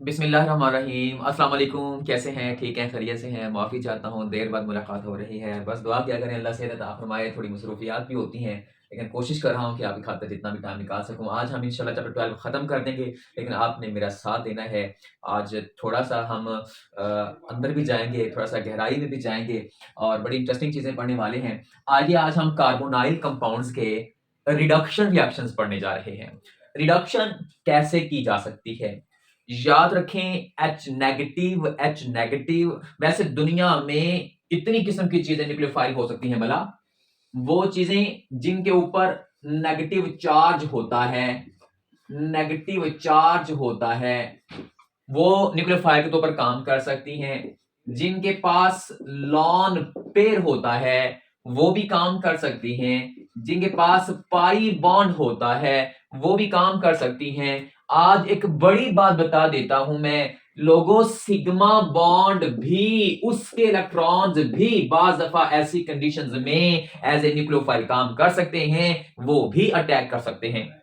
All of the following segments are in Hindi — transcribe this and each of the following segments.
बिस्मिल्लाहिर्रहमानिर्रहीम। अस्सलाम वालेकुम। कैसे हैं? ठीक हैं? खैरियत से हैं? माफ़ी चाहता हूँ देर बाद मुलाकात हो रही है। बस दुआ किया करें अल्लाह सेहत अता फरमाए। थोड़ी मसरूफियात भी होती हैं, लेकिन कोशिश कर रहा हूँ कि आपकी खातिर जितना भी टाइम निकाल सकूँ। आज हम इंशाल्लाह चैप्टर 12 ख़त्म कर देंगे, लेकिन आपने मेरा साथ देना है। आज थोड़ा-सा हम अंदर भी जाएँगे, थोड़ा-सा गहराई में भी जाएँगे और बड़ी इंटरेस्टिंग चीज़ें पढ़ने वाले हैं। आइए आज हम कार्बोनाइल कंपाउंड्स के रिडक्शन रिएक्शंस पढ़ने जा रहे हैं। रिडक्शन कैसे की जा सकती है? याद रखें एच नेगेटिव वैसे दुनिया में इतनी किस्म की चीजें न्यूक्लियोफाइल हो सकती हैं भला वो चीजें जिनके ऊपर नेगेटिव चार्ज होता है नेगेटिव चार्ज होता है वो न्यूक्लियोफाइल के तौर पर काम कर सकती हैं। जिनके पास लॉन पेयर होता है वो भी काम कर सकती हैं। जिनके पास पाई बॉन्ड होता है वो भी काम कर सकती हैं। आज एक बड़ी बात बता देता हूं मैं लोगों, सिग्मा बॉन्ड भी उसके इलेक्ट्रॉन्स भी बाज दफा ऐसी कंडीशंस में एज ए न्यूक्लियोफाइल काम कर सकते हैं, वो भी अटैक कर सकते हैं।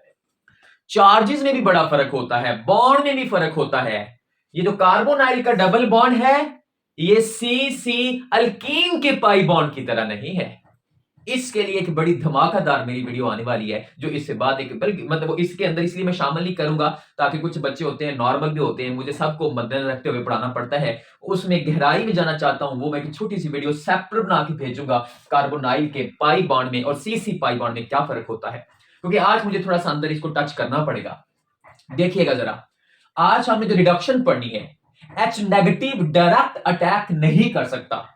चार्जेस में भी बड़ा फर्क होता है, बॉन्ड में भी फर्क होता है। ये जो कार्बोनाइल का डबल बॉन्ड है ये सी सी अल्कीन के पाई बॉन्ड की तरह नहीं है। इसके लिए एक बड़ी धमाकेदार मेरी वीडियो आने वाली है जो इससे बाद एक बल्कि मतलब इसके अंदर इसलिए मैं शामिल नहीं करूंगा ताकि कुछ बच्चे होते हैं नॉर्मल भी होते हैं, मुझे सबको मद्देनजर रखते हुए पढ़ाना पड़ता है। उसमें गहराई में जाना चाहता हूं वो मैं एक छोटी सी वीडियो सेपरेट बना के भेजूंगा कार्बोनाइल के पाई बॉन्ड में और सीसी पाई बॉन्ड में क्या फर्क होता है, क्योंकि आज मुझे थोड़ा सा अंदर इसको टच करना पड़ेगा। देखिएगा जरा, आज हमने जो रिडक्शन पढ़नी है, एच नेगेटिव डायरेक्ट अटैक नहीं कर सकता।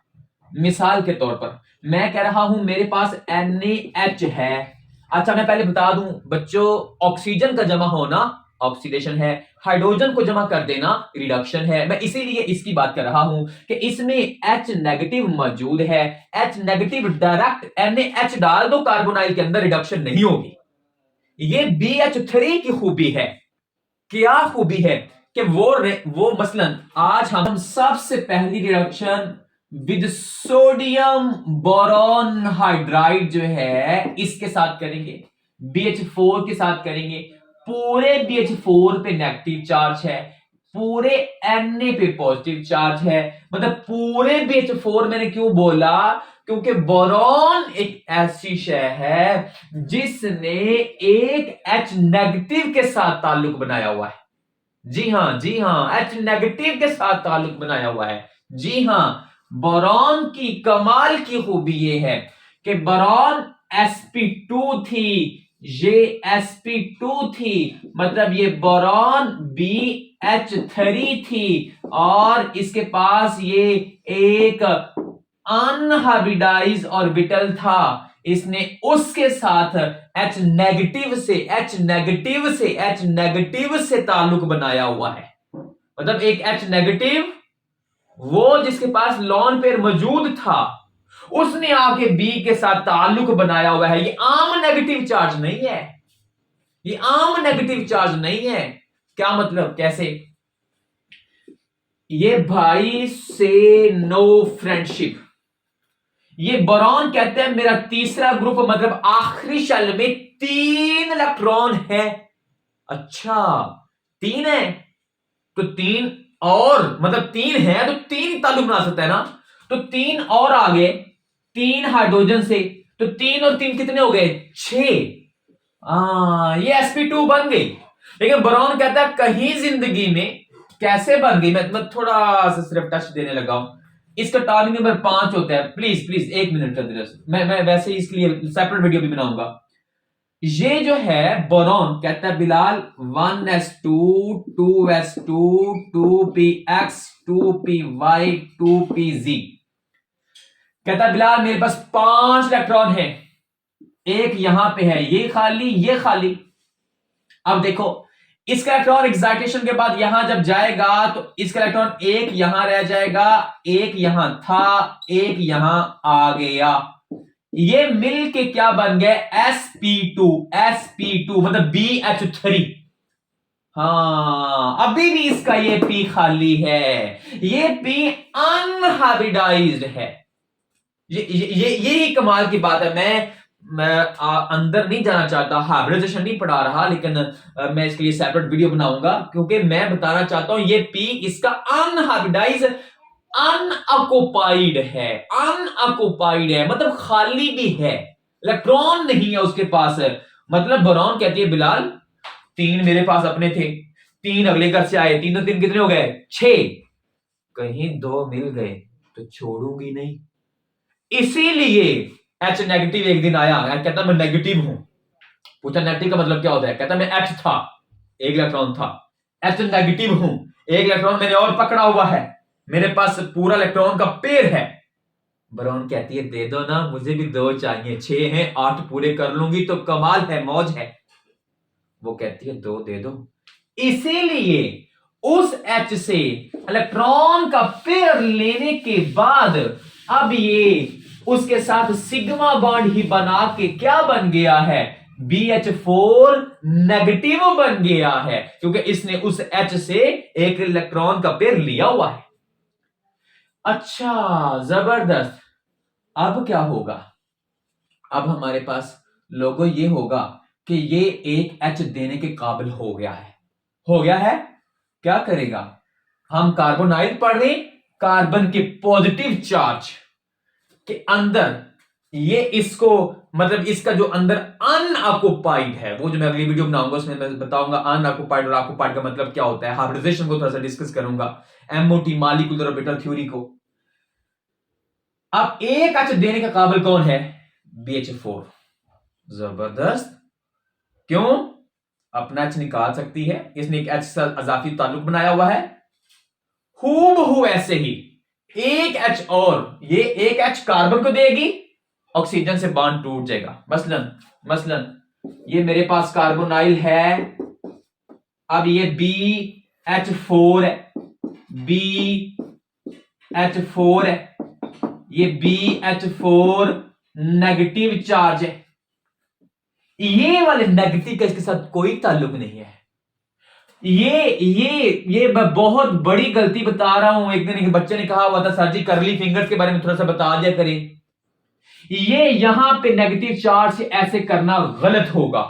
मिसाल के तौर पर मैं कह रहा हूं मेरे पास NaH है। अच्छा मैं पहले बता दूं बच्चों, ऑक्सीजन का जमा होना ऑक्सीडेशन है, हाइड्रोजन को जमा कर देना रिडक्शन है। मैं इसीलिए इसकी बात कर रहा हूं कि इसमें H नेगेटिव मौजूद है। H नेगेटिव डायरेक्ट NaH डाल दो कार्बोनाइल के अंदर रिडक्शन नहीं होगी। ये BH3 की खूबी है। क्या खूबी है कि वो मसलन आज हम सबसे पहली reduction with sodium boron hydride जो है इसके साथ करेंगे, BH4 के साथ करेंगे। पूरे BH4 पे नेगेटिव चार्ज है, पूरे Na पे पॉजिटिव चार्ज है। मतलब पूरे BH4 मैंने क्यों बोला, क्योंकि बोरॉन एक ऐसी शय है जिसने एक H नेगेटिव के साथ ताल्लुक बनाया हुआ है। जी हां, H नेगेटिव के साथ ताल्लुक बनाया हुआ है। जी हां, बोरॉन की कमाल की खूबी ये है कि बोरॉन sp2 थी, ये sp2 थी, मतलब ये बोरॉन BH3 थी और इसके पास ये एक अनहाइब्रिडाइज ऑर्बिटल था। इसने उसके साथ H नेगेटिव से ताल्लुक बनाया हुआ है। मतलब एक H नेगेटिव वो जिसके पास लॉन पेयर मौजूद था उसने आके B के साथ ताल्लुक बनाया हुआ है। ये आम नेगेटिव चार्ज नहीं है, ये आम नेगेटिव चार्ज नहीं है। क्या मतलब, कैसे? ये भाई से नो फ्रेंडशिप। ये बोरॉन कहते हैं मेरा तीसरा ग्रुप, मतलब आखिरी शेल में 3 इलेक्ट्रॉन है। अच्छा 3 है तो 3 और मतलब 3 है तो 3 ताल्लुक बना सकता है ना, तो 3 और आगे 3 हाइड्रोजन से, तो 3 और 3 कितने हो गए? 6। ये sp2 बन गई। लेकिन बोरॉन कहता है कहीं जिंदगी में कैसे बन गई, मैं थोड़ा सा सिर्फ टच देने लगा हूं। इसका टॉपिक नंबर 5 होता है। प्लीज प्लीज 1 मिनट का दरअसल मैं वैसे ही इसके लिए सेपरेट वीडियो भी बनाऊंगा। ये जो है बोरॉन कहता है Bilal 1s2 2s2 2px 2py 2pz। कहता है बिलाल मेरे पास 5 इलेक्ट्रॉन है, एक यहां पे है, ये खाली ये खाली। अब देखो इसका इलेक्ट्रॉन एक्साइटेशन के बाद यहां जब जाएगा तो इसका इलेक्ट्रॉन एक यहां रह जाएगा, एक यहां था, एक यहां आ गया। ये मिल के क्या बन गए? sp2 मतलब BH3। हाँ अभी भी इसका ये P खाली है, ये P अनहाइब्रिडाइज्ड है। ये यही कमाल की बात है। मैं मैं अंदर नहीं जाना चाहता, हाइब्रिडाइजेशन नहीं पढ़ा रहा, लेकिन मैं इसके लिए सेपरेट वीडियो बनाऊंगा, क्योंकि मैं बताना चाहता हूं ये पी इसका अनहाइब्रिडाइज अनऑक्युपाइड है। अनऑक्युपाइड है मतलब खाली भी है, इलेक्ट्रॉन नहीं है उसके पास। मतलब बोरॉन कहती है बिलाल 3 मेरे पास अपने थे, 3 अगले घर से आए, 3 तो 3 कितने हो गए 6, कहीं 2 मिल गए तो छोड़ूंगी नहीं। इसीलिए एच नेगेटिव एक दिन आया, कहता मैं नेगेटिव हूं। पूछा नेगेटिव का मतलब क्या होता है, कहता मैं एच था, एक इलेक्ट्रॉन था, एच नेगेटिव हूं, एक इलेक्ट्रॉन मैंने और पकड़ा हुआ है, मेरे पास पूरा इलेक्ट्रॉन का पेयर है। ब्राउन कहती है दे दो ना, मुझे भी 2 चाहिए, 6 हैं, 8 पूरे कर लूंगी तो कमाल है, मौज है। वो कहती है 2 दे दो। इसीलिए उस एच से इलेक्ट्रॉन का पेयर लेने के बाद अब ये उसके साथ सिग्मा बॉन्ड ही बना के क्या बन गया है, BH4 नेगेटिव बन गया है, क्योंकि इसने उस H से एक इलेक्ट्रॉन का पेयर लिया हुआ है। अच्छा जबरदस्त। अब क्या होगा, अब हमारे पास लोगो ये होगा कि ये एक H देने के काबिल हो गया है, हो गया है। क्या करेगा, हम कार्बोनाइल पढ़ रहे, कार्बन के पॉजिटिव चार्ज के अंदर ये इसको मतलब इसका जो अंदर अनऑक्युपाइड है, वो जो मैं अगली वीडियो बनाऊंगा उसमें मैं बताऊंगा अनऑक्युपाइड और ऑक्युपाइड का मतलब क्या होता है, हाइब्रिडाइजेशन को थोड़ा सा डिस्कस करूंगा, MOT मॉलिक्यूलर ऑर्बिटल थ्योरी को। अब एक एच देने का काबिल कौन है, BH4। जबरदस्त। क्यों, अपना एच निकाल सकती है, इसने एक एच से अजाफी ताल्लुक बनाया हुआ है, हूबहू ऐसे ही एक एच और ये एक एच कार्बन को देगी, ऑक्सीजन से बॉन्ड टूट जाएगा। मसलन ये मेरे पास कार्बोनाइल है, अब ये BH4 है, BH4 है, ये BH4 नेगेटिव चार्ज है, ये वाले नेगेटिव का इसके साथ कोई ताल्लुक नहीं है। ये मैं बहुत बड़ी गलती बता रहा हूं। एक दिन एक बच्चे ने कहा हुआ था सर जी कर्ली फिंगर्स के बारे में थोड़ा सा बता दिया करें, ये यहां पे नेगेटिव चार्ज ऐसे करना गलत होगा।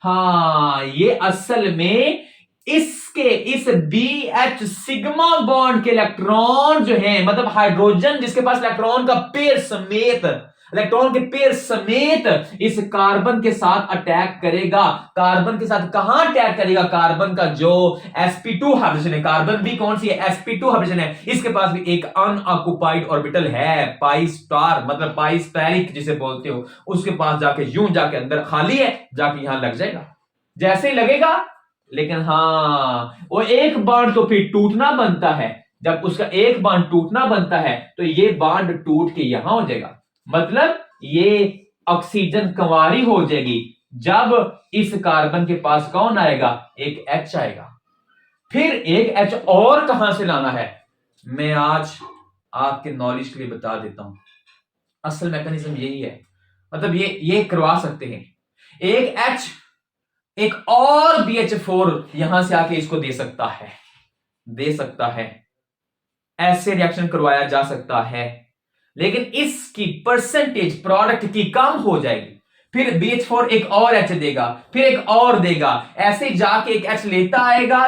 हाँ ये असल में इसके इस BH सिग्मा बॉन्ड के इलेक्ट्रॉन जो है, मतलब हाइड्रोजन जिसके पास इलेक्ट्रॉन का पेयर समेत, इलेक्ट्रॉन के पेयर समेत इस कार्बन के साथ अटैक करेगा। कार्बन के साथ कहां अटैक करेगा, कार्बन का जो sp2 हाइड्रोजन है, कार्बन भी कौन सी है sp2 हाइड्रोजन है, इसके पास भी एक अनऑक्युपाइड ऑर्बिटल है, पाई स्टार मतलब पाई स्टेरिक जिसे बोलते हो, उसके पास जाके यूं जाके अंदर खाली है, जाके यहां लग जाएगा, जैसे ही लगेगा। लेकिन हाँ वो एक बांड तो फिर टूटना बनता है, जब उसका एक बांड टूटना बनता है तो ये बांड टूट के यहां हो जाएगा, मतलब ये ऑक्सीजन कंवारी हो जाएगी। जब इस कार्बन के पास कौन आएगा, एक H आएगा। फिर एक H और कहां से लाना है, मैं आज आपके नॉलेज के लिए बता देता हूं। असल मैकेनिज्म यही है, मतलब ये करवा सकते हैं, एक H एक और BH4 यहां से आके इसको दे सकता है, ऐसे रिएक्शन करवाया जा सकता है, लेकिन इसकी परसेंटेज प्रोडक्ट की कम हो जाएगी। फिर BH4 एक और H देगा, फिर एक और देगा, ऐसे जाके एक H लेता आएगा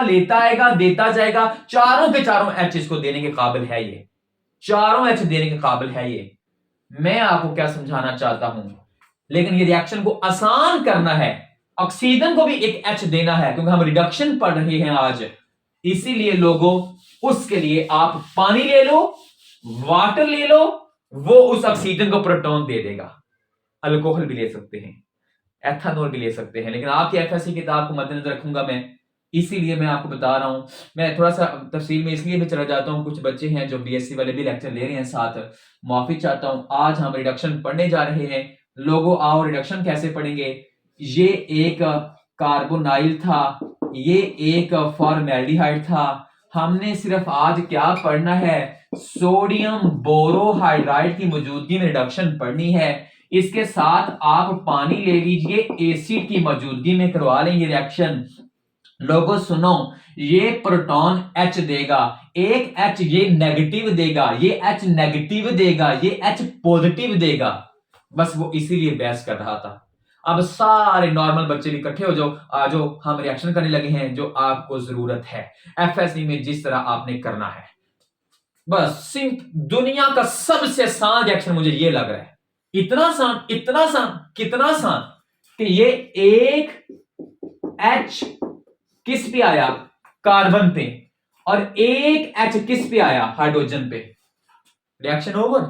देता जाएगा, चारों के चारों H इसको देने के काबिल है, ये चारों H देने के काबिल है। ये मैं आपको क्या समझाना चाहता हूं, लेकिन ये रिएक्शन को आसान करना है, ऑक्सीजन को भी एक H देना है, क्योंकि हम रिडक्शन पढ़ रहे हैं आज, इसीलिए लोगों उसके लिए आप पानी ले लो, वाटर ले लो, वो उस ऑक्सीजन को प्रोटॉन दे देगा। अल्कोहल भी ले सकते हैं, एथेनॉल भी ले सकते हैं, लेकिन आपकी एफएससी किताब को मद्देनजर रखूंगा मैं, इसीलिए मैं आपको बता रहा हूं। मैं थोड़ा सा तफसील में इसलिए भी चला जाता हूं, कुछ बच्चे हैं जो बीएससी वाले भी लेक्चर ले रहे हैं साथ, माफी चाहता हूं। आज हम रिडक्शन पढ़ने जा रहे हैं, लोगों आओ रिडक्शन कैसे पढ़ेंगे। ये एक कार्बोनाइल था, ये एक फॉर्मेल्डिहाइड था, हमने सिर्फ आज क्या पढ़ना है, सोडियम बोरोहाइड्राइड की मौजूदगी में रिडक्शन पढ़नी है। इसके साथ आप पानी ले लीजिए, एसिड की मौजूदगी में करवा लें ये रिएक्शन। लोगों सुनो, ये प्रोटॉन H देगा, एक H ये नेगेटिव देगा, ये H नेगेटिव देगा, ये H पॉजिटिव देगा। बस वो इसीलिए बहस कर रहा था। अब सारे नॉर्मल बच्चे भी इकट्ठे हो जाओ, आ जाओ, हम रिएक्शन करने लगे हैं जो आपको जरूरत है एफएससी में जिस तरह आपने करना है। बस दुनिया का सबसे आसान रिएक्शन मुझे ये लग रहा है, इतना आसान, इतना आसान, कितना आसान कि ये एक एच किस पे आया, कार्बन पे, और एक एच किस पे आया, हाइड्रोजन पे। Reaction over.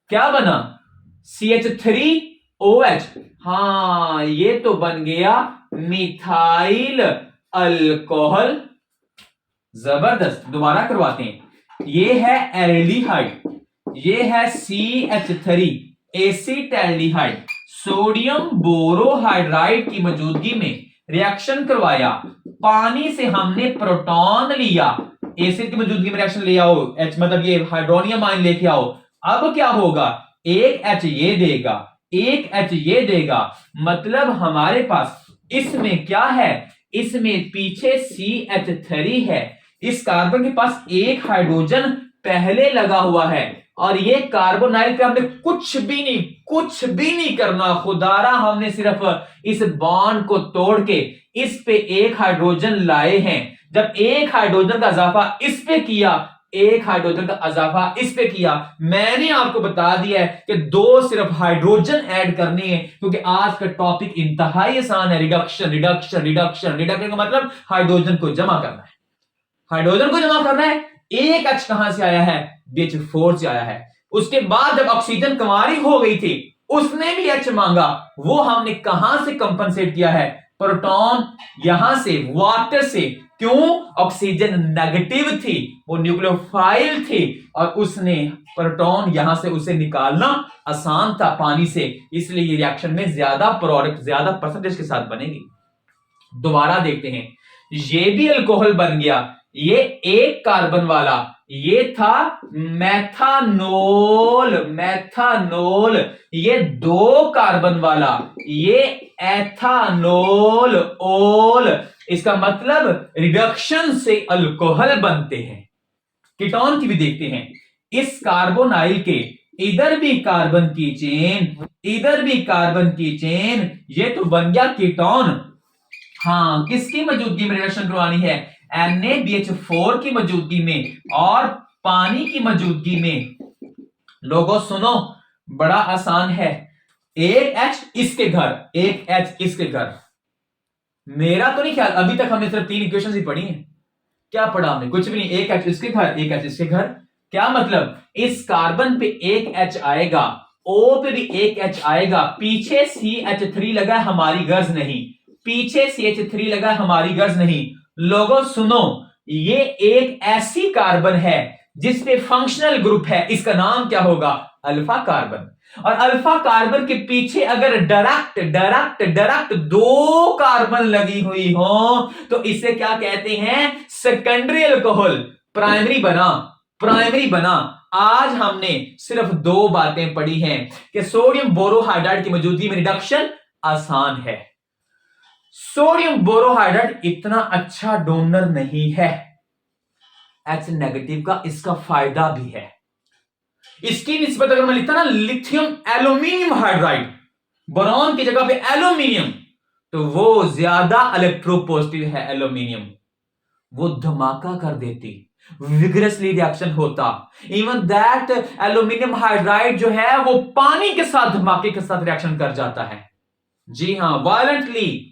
क्या बना? CH3OH। हाँ, ये तो बन गया मिथाइल अल्कोहल। जबरदस्त, दोबारा करवाते हैं। ये है एल्डिहाइड, ये है CH3 एसिटैल्डिहाइड। सोडियम बोरोहाइड्राइड की मौजूदगी में रिएक्शन करवाया, पानी से हमने प्रोटॉन लिया, एसिड की मौजूदगी में रिएक्शन ले आओ, H मतलब ये हाइड्रोनियम आयन लेके आओ। अब क्या होगा? एक H ये देगा, एक H ये देगा, मतलब हमारे पास इसमें क्या है, इसमें पीछे CH3 है, इस कार्बन के पास एक हाइड्रोजन पहले लगा हुआ है, और ये कार्बोनाइल पे हमने कुछ भी नहीं करना खुदारा, हमने सिर्फ इस बॉन्ड को तोड़ के इस पे एक हाइड्रोजन लाए हैं। जब एक हाइड्रोजन का इजाफा इस पे किया, एक हाइड्रोजन का इजाफा इस पे किया, मैंने आपको बता दिया है कि दो सिर्फ हाइड्रोजन ऐड करने हैं, क्योंकि आज का टॉपिक इंतहाई आसान है। रिडक्शन रिडक्शन रिडक्शन रिडक्शन का मतलब हाइड्रोजन को जमा करना है, हाइड्रोजन को जमा करना है। एक H कहां से आया है? BH4 से आया है। उसके बाद जब ऑक्सीजन कुंवारी हो गई थी, उसने भी H मांगा, वो हमने कहां से कंपनसेट किया है? प्रोटॉन, यहां से, वाटर से। क्यों? ऑक्सीजन नेगेटिव थी, वो न्यूक्लियोफाइल थी, और उसने प्रोटॉन यहां से उसे निकालना आसान था पानी से, इसलिए ये रिएक्शन में ज्यादा प्रोडक्ट, ज्यादा परसेंटेज के साथ बनेगी। दोबारा देखते हैं, ये भी अल्कोहल बन गया, ये एक कार्बन वाला, ये था मेथानोल, मेथानोल, ये दो कार्बन वाला, ये एथानोल ओल। इसका मतलब रिडक्शन से अल्कोहल बनते हैं। कीटोन की भी देखते हैं, इस कार्बोनाइल के इधर भी कार्बन की चेन, इधर भी कार्बन की चेन, ये तो बन गया कीटोन। हाँ, किसकी मौजूदगी में रिएक्शन करवानी है? NaBH4 की मौजूदगी में और पानी की मौजूदगी में। लोगों सुनो, बड़ा आसान है। एक H इसके घर, एक H इसके घर। मेरा तो नहीं ख्याल, अभी तक हमने सिर्फ 3 इक्वेशंस ही पढ़ी हैं। क्या पढ़ा हमने? कुछ भी नहीं। एक H इसके घर, एक H इसके घर। क्या मतलब? इस कार्बन पे एक H आएगा, O पे भी एक H आएगा, पीछे CH3 लगा, हमारी गर्ज नहीं, पीछे CH3 लगा, हमारी गर्ज नहीं। लोगों सुनो, ये एक ऐसी कार्बन है जिसपे फंक्शनल ग्रुप है, इसका नाम क्या होगा? Alpha carbon. और अल्फा कार्बन के पीछे अगर डायरेक्ट दो कार्बन लगी हुई हो तो इसे क्या कहते हैं? Secondary alcohol. प्राइमरी बना, प्राइमरी बना। आज हमने सिर्फ 2 बातें पढ़ी हैं कि सोडियम बोरोहाइड्राइड की मौजूदगी में रिडक्शन आसान है। सोडियम बोरोहाइड्राइड इतना अच्छा डोनर नहीं है, H नेगेटिव का इसका फायदा भी है। इसकी निस्बत अगर मैं लिखता ना लिथियम एल्यूमिनियम हाइड्राइड, बोरॉन की जगह पे एल्यूमिनियम, तो वो ज्यादा इलेक्ट्रोपॉजिटिव है। एल्यूमिनियम वो धमाका कर देती, विग्रसली रिएक्शन होता। इवन दैट एल्यूमिनियम हाइड्राइड जो है वो पानी के साथ धमाके के साथ रिएक्शन कर जाता है। जी हां, वायलेंटली।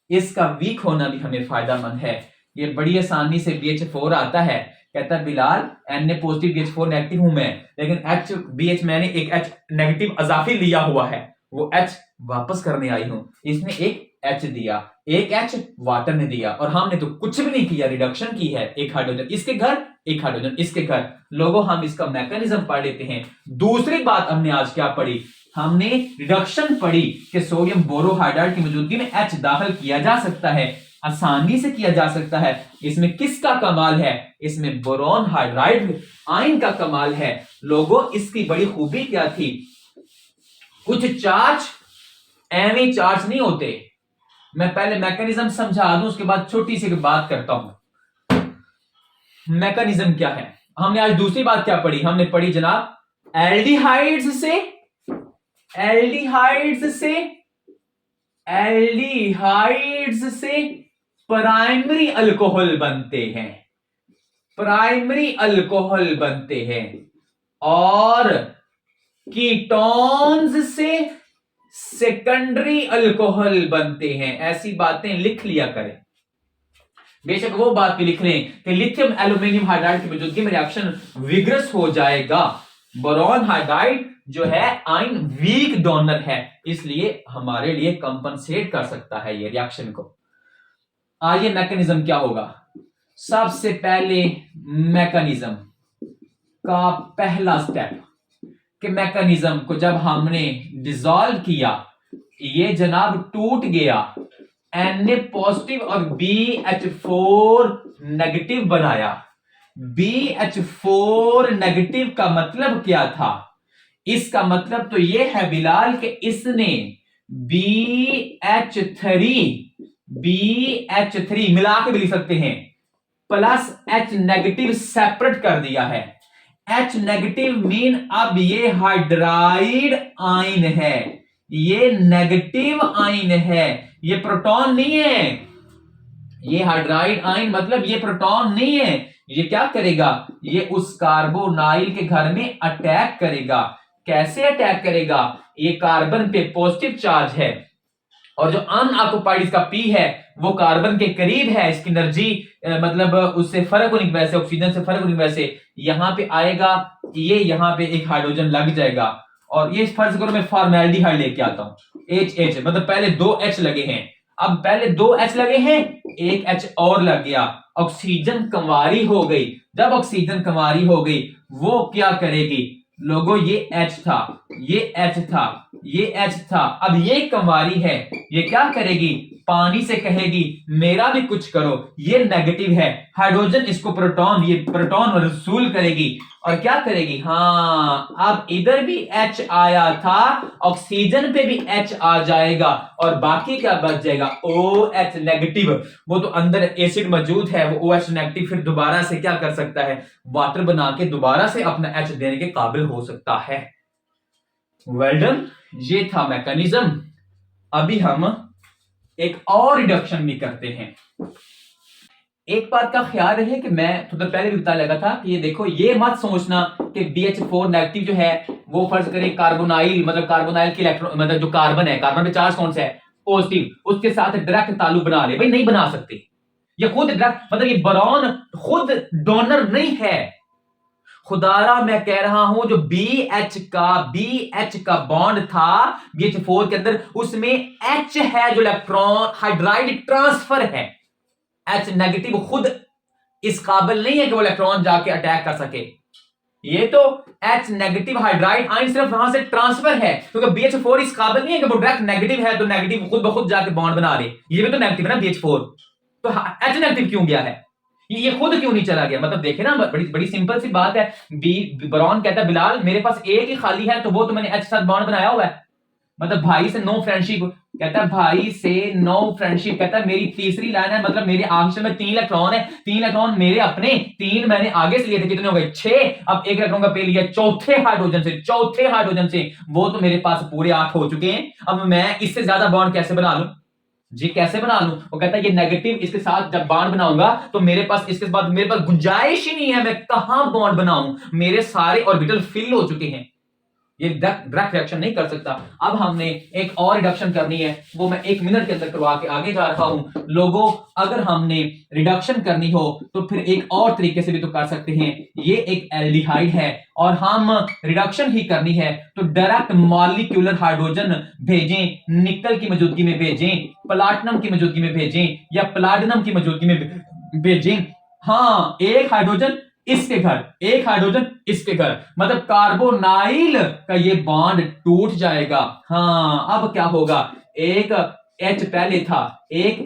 इसका वीक होना भी हमें फायदेमंद है। ये बड़ी आसानी से BH4 आता है, कहता है Bilal Na positive BH4 negative हूं मैं, लेकिन H BH मैंने एक H नेगेटिव अजाफी लिया हुआ है, वो H वापस करने आई हूं। इसने एक H दिया, एक H वाटर ने दिया, और हमने तो कुछ भी नहीं किया, रिडक्शन की है। एक हाइड्रोजन इसके घर, एक हाइड्रोजन इसके घर। लोगों, हम इसका मैकेनिज्म पढ़ लेते हैं। दूसरी बात हमने आज क्या पढ़ी? हमने रिडक्शन पढ़ी कि सोडियम बोरोहाइड्राइड की मौजूदगी में H दाखिल किया जा सकता है, आसानी से किया जा सकता है। इसमें किसका कमाल है? इसमें बोरॉन हाइड्राइड आयन का कमाल है। लोगों, इसकी बड़ी खूबी क्या थी? कुछ चार्ज एवं चार्ज नहीं होते। मैं पहले मैकेनिज्म समझा दूं, उसके बाद छोटी सी बात करता हूं। मैकेनिज्म क्या है? हमने आज दूसरी बात क्या पढ़ी? हमने पढ़ी जनाब एल्डिहाइड्स से एल्डिहाइड्स से प्राइमरी अल्कोहल बनते हैं, प्राइमरी अल्कोहल बनते हैं, और कीटोन्स से सेकेंडरी अल्कोहल बनते हैं। ऐसी बातें लिख लिया करें। बेशक वो बात भी लिख लें कि लिथियम एल्यूमिनियम हाइड्राइड की मौजूदगी में रिएक्शन विग्रस हो जाएगा। बोरॉन हाइड्राइड जो है आयन वीक डोनर है, इसलिए हमारे लिए कंपनसेट कर सकता है ये रिएक्शन को। आइए मैकेनिज्म क्या होगा। सबसे पहले मैकेनिज्म का पहला स्टेप कि मैकेनिज्म को जब हमने डिसॉल्व किया, ये जनाब टूट गया, Na पॉजिटिव और BH4 नेगेटिव बनाया। BH4 नेगेटिव का मतलब क्या था? इसका मतलब तो यह है बिलाल कि इसने BH3 मिला के भी लिख सकते हैं प्लस H नेगेटिव सेपरेट कर दिया है। H नेगेटिव मीन अब ये हाइड्राइड आयन है, ये नेगेटिव आयन है, ये प्रोटॉन नहीं है। ये हाइड्राइड आयन मतलब ये प्रोटॉन नहीं है। ये क्या करेगा? ये उस कार्बोनाइल के घर में अटैक करेगा। कैसे अटैक करेगा? ये कार्बन पे पॉजिटिव चार्ज है और जो अनऑक्युपाइड इसका P है वो कार्बन के करीब है। इसकी एनर्जी मतलब उससे फर्क होने की वजह से, ऑक्सीजन से फर्क होने की वजह से यहां पे आएगा, ये यहां पे एक हाइड्रोजन लग जाएगा। और ये फर्ज करो मैं फॉर्मेल्डिहाइड लेके आता हूं, HH मतलब पहले 2 H लगे हैं, अब पहले 2 H लगे हैं, एक H और लग गया, ऑक्सीजन कंवारी हो गई। जब ऑक्सीजन कंवारी हो गई वो क्या करेगी लोगों? ये H था, ये H था, ये H था, अब ये कंवारी है, ये क्या करेगी? पानी से कहेगी मेरा भी कुछ करो। ये नेगेटिव है, हाइड्रोजन इसको प्रोटॉन, ये प्रोटॉन वसूल करेगी और क्या करेगी? हाँ, अब इधर भी H आया था, ऑक्सीजन पे भी H आ जाएगा और बाकी क्या बच जाएगा? OH negative. वो तो अंदर एसिड मौजूद है, वो OH नेगेटिव फिर दोबारा से क्या कर सकता है? वाटर बना के दोबारा से अपना H देने के काबिल हो सकता है। वेल डन, ये था मैकेनिज्म। अभी हम एक और रिडक्शन भी करते हैं। एक बात का ख्याल रहे कि मैं थोड़ा पहले भी बता लगा था कि ये देखो, ये मत सोचना कि BH4 नेगेटिव जो है वो फर्ज करें कार्बोनाइल, मतलब कार्बोनाइल की इलेक्ट्रॉन मतलब जो कार्बन है, कार्बन पे चार्ज कौन सा है? पॉजिटिव, उसके साथ डायरेक्ट ताल्लुक बना ले। भाई नहीं बना सकते, ये खुद डायरेक्ट मतलब ये बोरॉन खुद डोनर नहीं है। खुदारा मैं कह रहा हूं जो BH का बॉन्ड था BH4 के अंदर, उसमें H है जो इलेक्ट्रॉन हाइड्राइड ट्रांसफर है। H नेगेटिव खुद इस काबिल नहीं है कि वो इलेक्ट्रॉन जाके अटैक कर सके। ये तो H नेगेटिव हाइड्राइड आयन सिर्फ वहां से ट्रांसफर है, क्योंकि BH4 इस काबिल नहीं है कि वो डायरेक्ट नेगेटिव है तो नेगेटिव खुद ब खुद जाके बॉन्ड बना ले। ये भी तो नेगेटिव है ना BH4, तो H नेगेटिव क्यों गया है? ये खुद क्यों नहीं चला गया? मतलब देखे ना, बड़ी बड़ी सिंपल सी बात है। बोरॉन कहता है बिलाल मेरे पास एक ही खाली है, तो वो तो मैंने H साथ बॉन्ड बनाया हुआ है। मतलब भाई से नो फ्रेंडशिप, कहता है भाई से नो फ्रेंडशिप, कहता है मेरी तीसरी लाइन है, मतलब मेरे आखिर में 3 इलेक्ट्रॉन है, 3 इलेक्ट्रॉन मेरे अपने, 3 मैंने आगे से लिए थे, कितने हो गए? 6। अब 1 इलेक्ट्रॉन का पे लिया चौथे हाइड्रोजन से, वो तो मेरे पास पूरे 8 हो चुके हैं। अब मैं इससे ज्यादा बॉन्ड कैसे बना लूं जी? कैसे बना लूं? वो कहता है ये नेगेटिव इसके साथ जब बॉन्ड बनाऊंगा तो मेरे पास इसके बाद मेरे पास गुंजाइश ही नहीं है, मैं कहां बॉन्ड बनाऊं, मेरे सारे ऑर्बिटल फिल हो चुके हैं, ये डायरेक्ट रिएक्शन नहीं कर सकता। अब हमने एक और रिडक्शन करनी है, वो मैं 1 मिनट के अंदर करवा के आगे जा रहा हूं। लोगों, अगर हमने रिडक्शन करनी हो तो फिर एक और तरीके से भी तो कर सकते हैं। ये एक एल्डिहाइड है और हम रिडक्शन ही करनी है तो डायरेक्ट मॉलिक्यूलर हाइड्रोजन भेजें, निकल की मौजूदगी में भेजें, प्लाटिनम की मौजूदगी में भेजें या प्लाटिनम की मौजूदगी में भेजें। हाँ, एक हाइड्रोजन इसके घर, एक हाइड्रोजन इसके घर, मतलब कार्बोनाइल का ये बॉन्ड टूट जाएगा। हाँ, अब क्या होगा? एक H पहले था, एक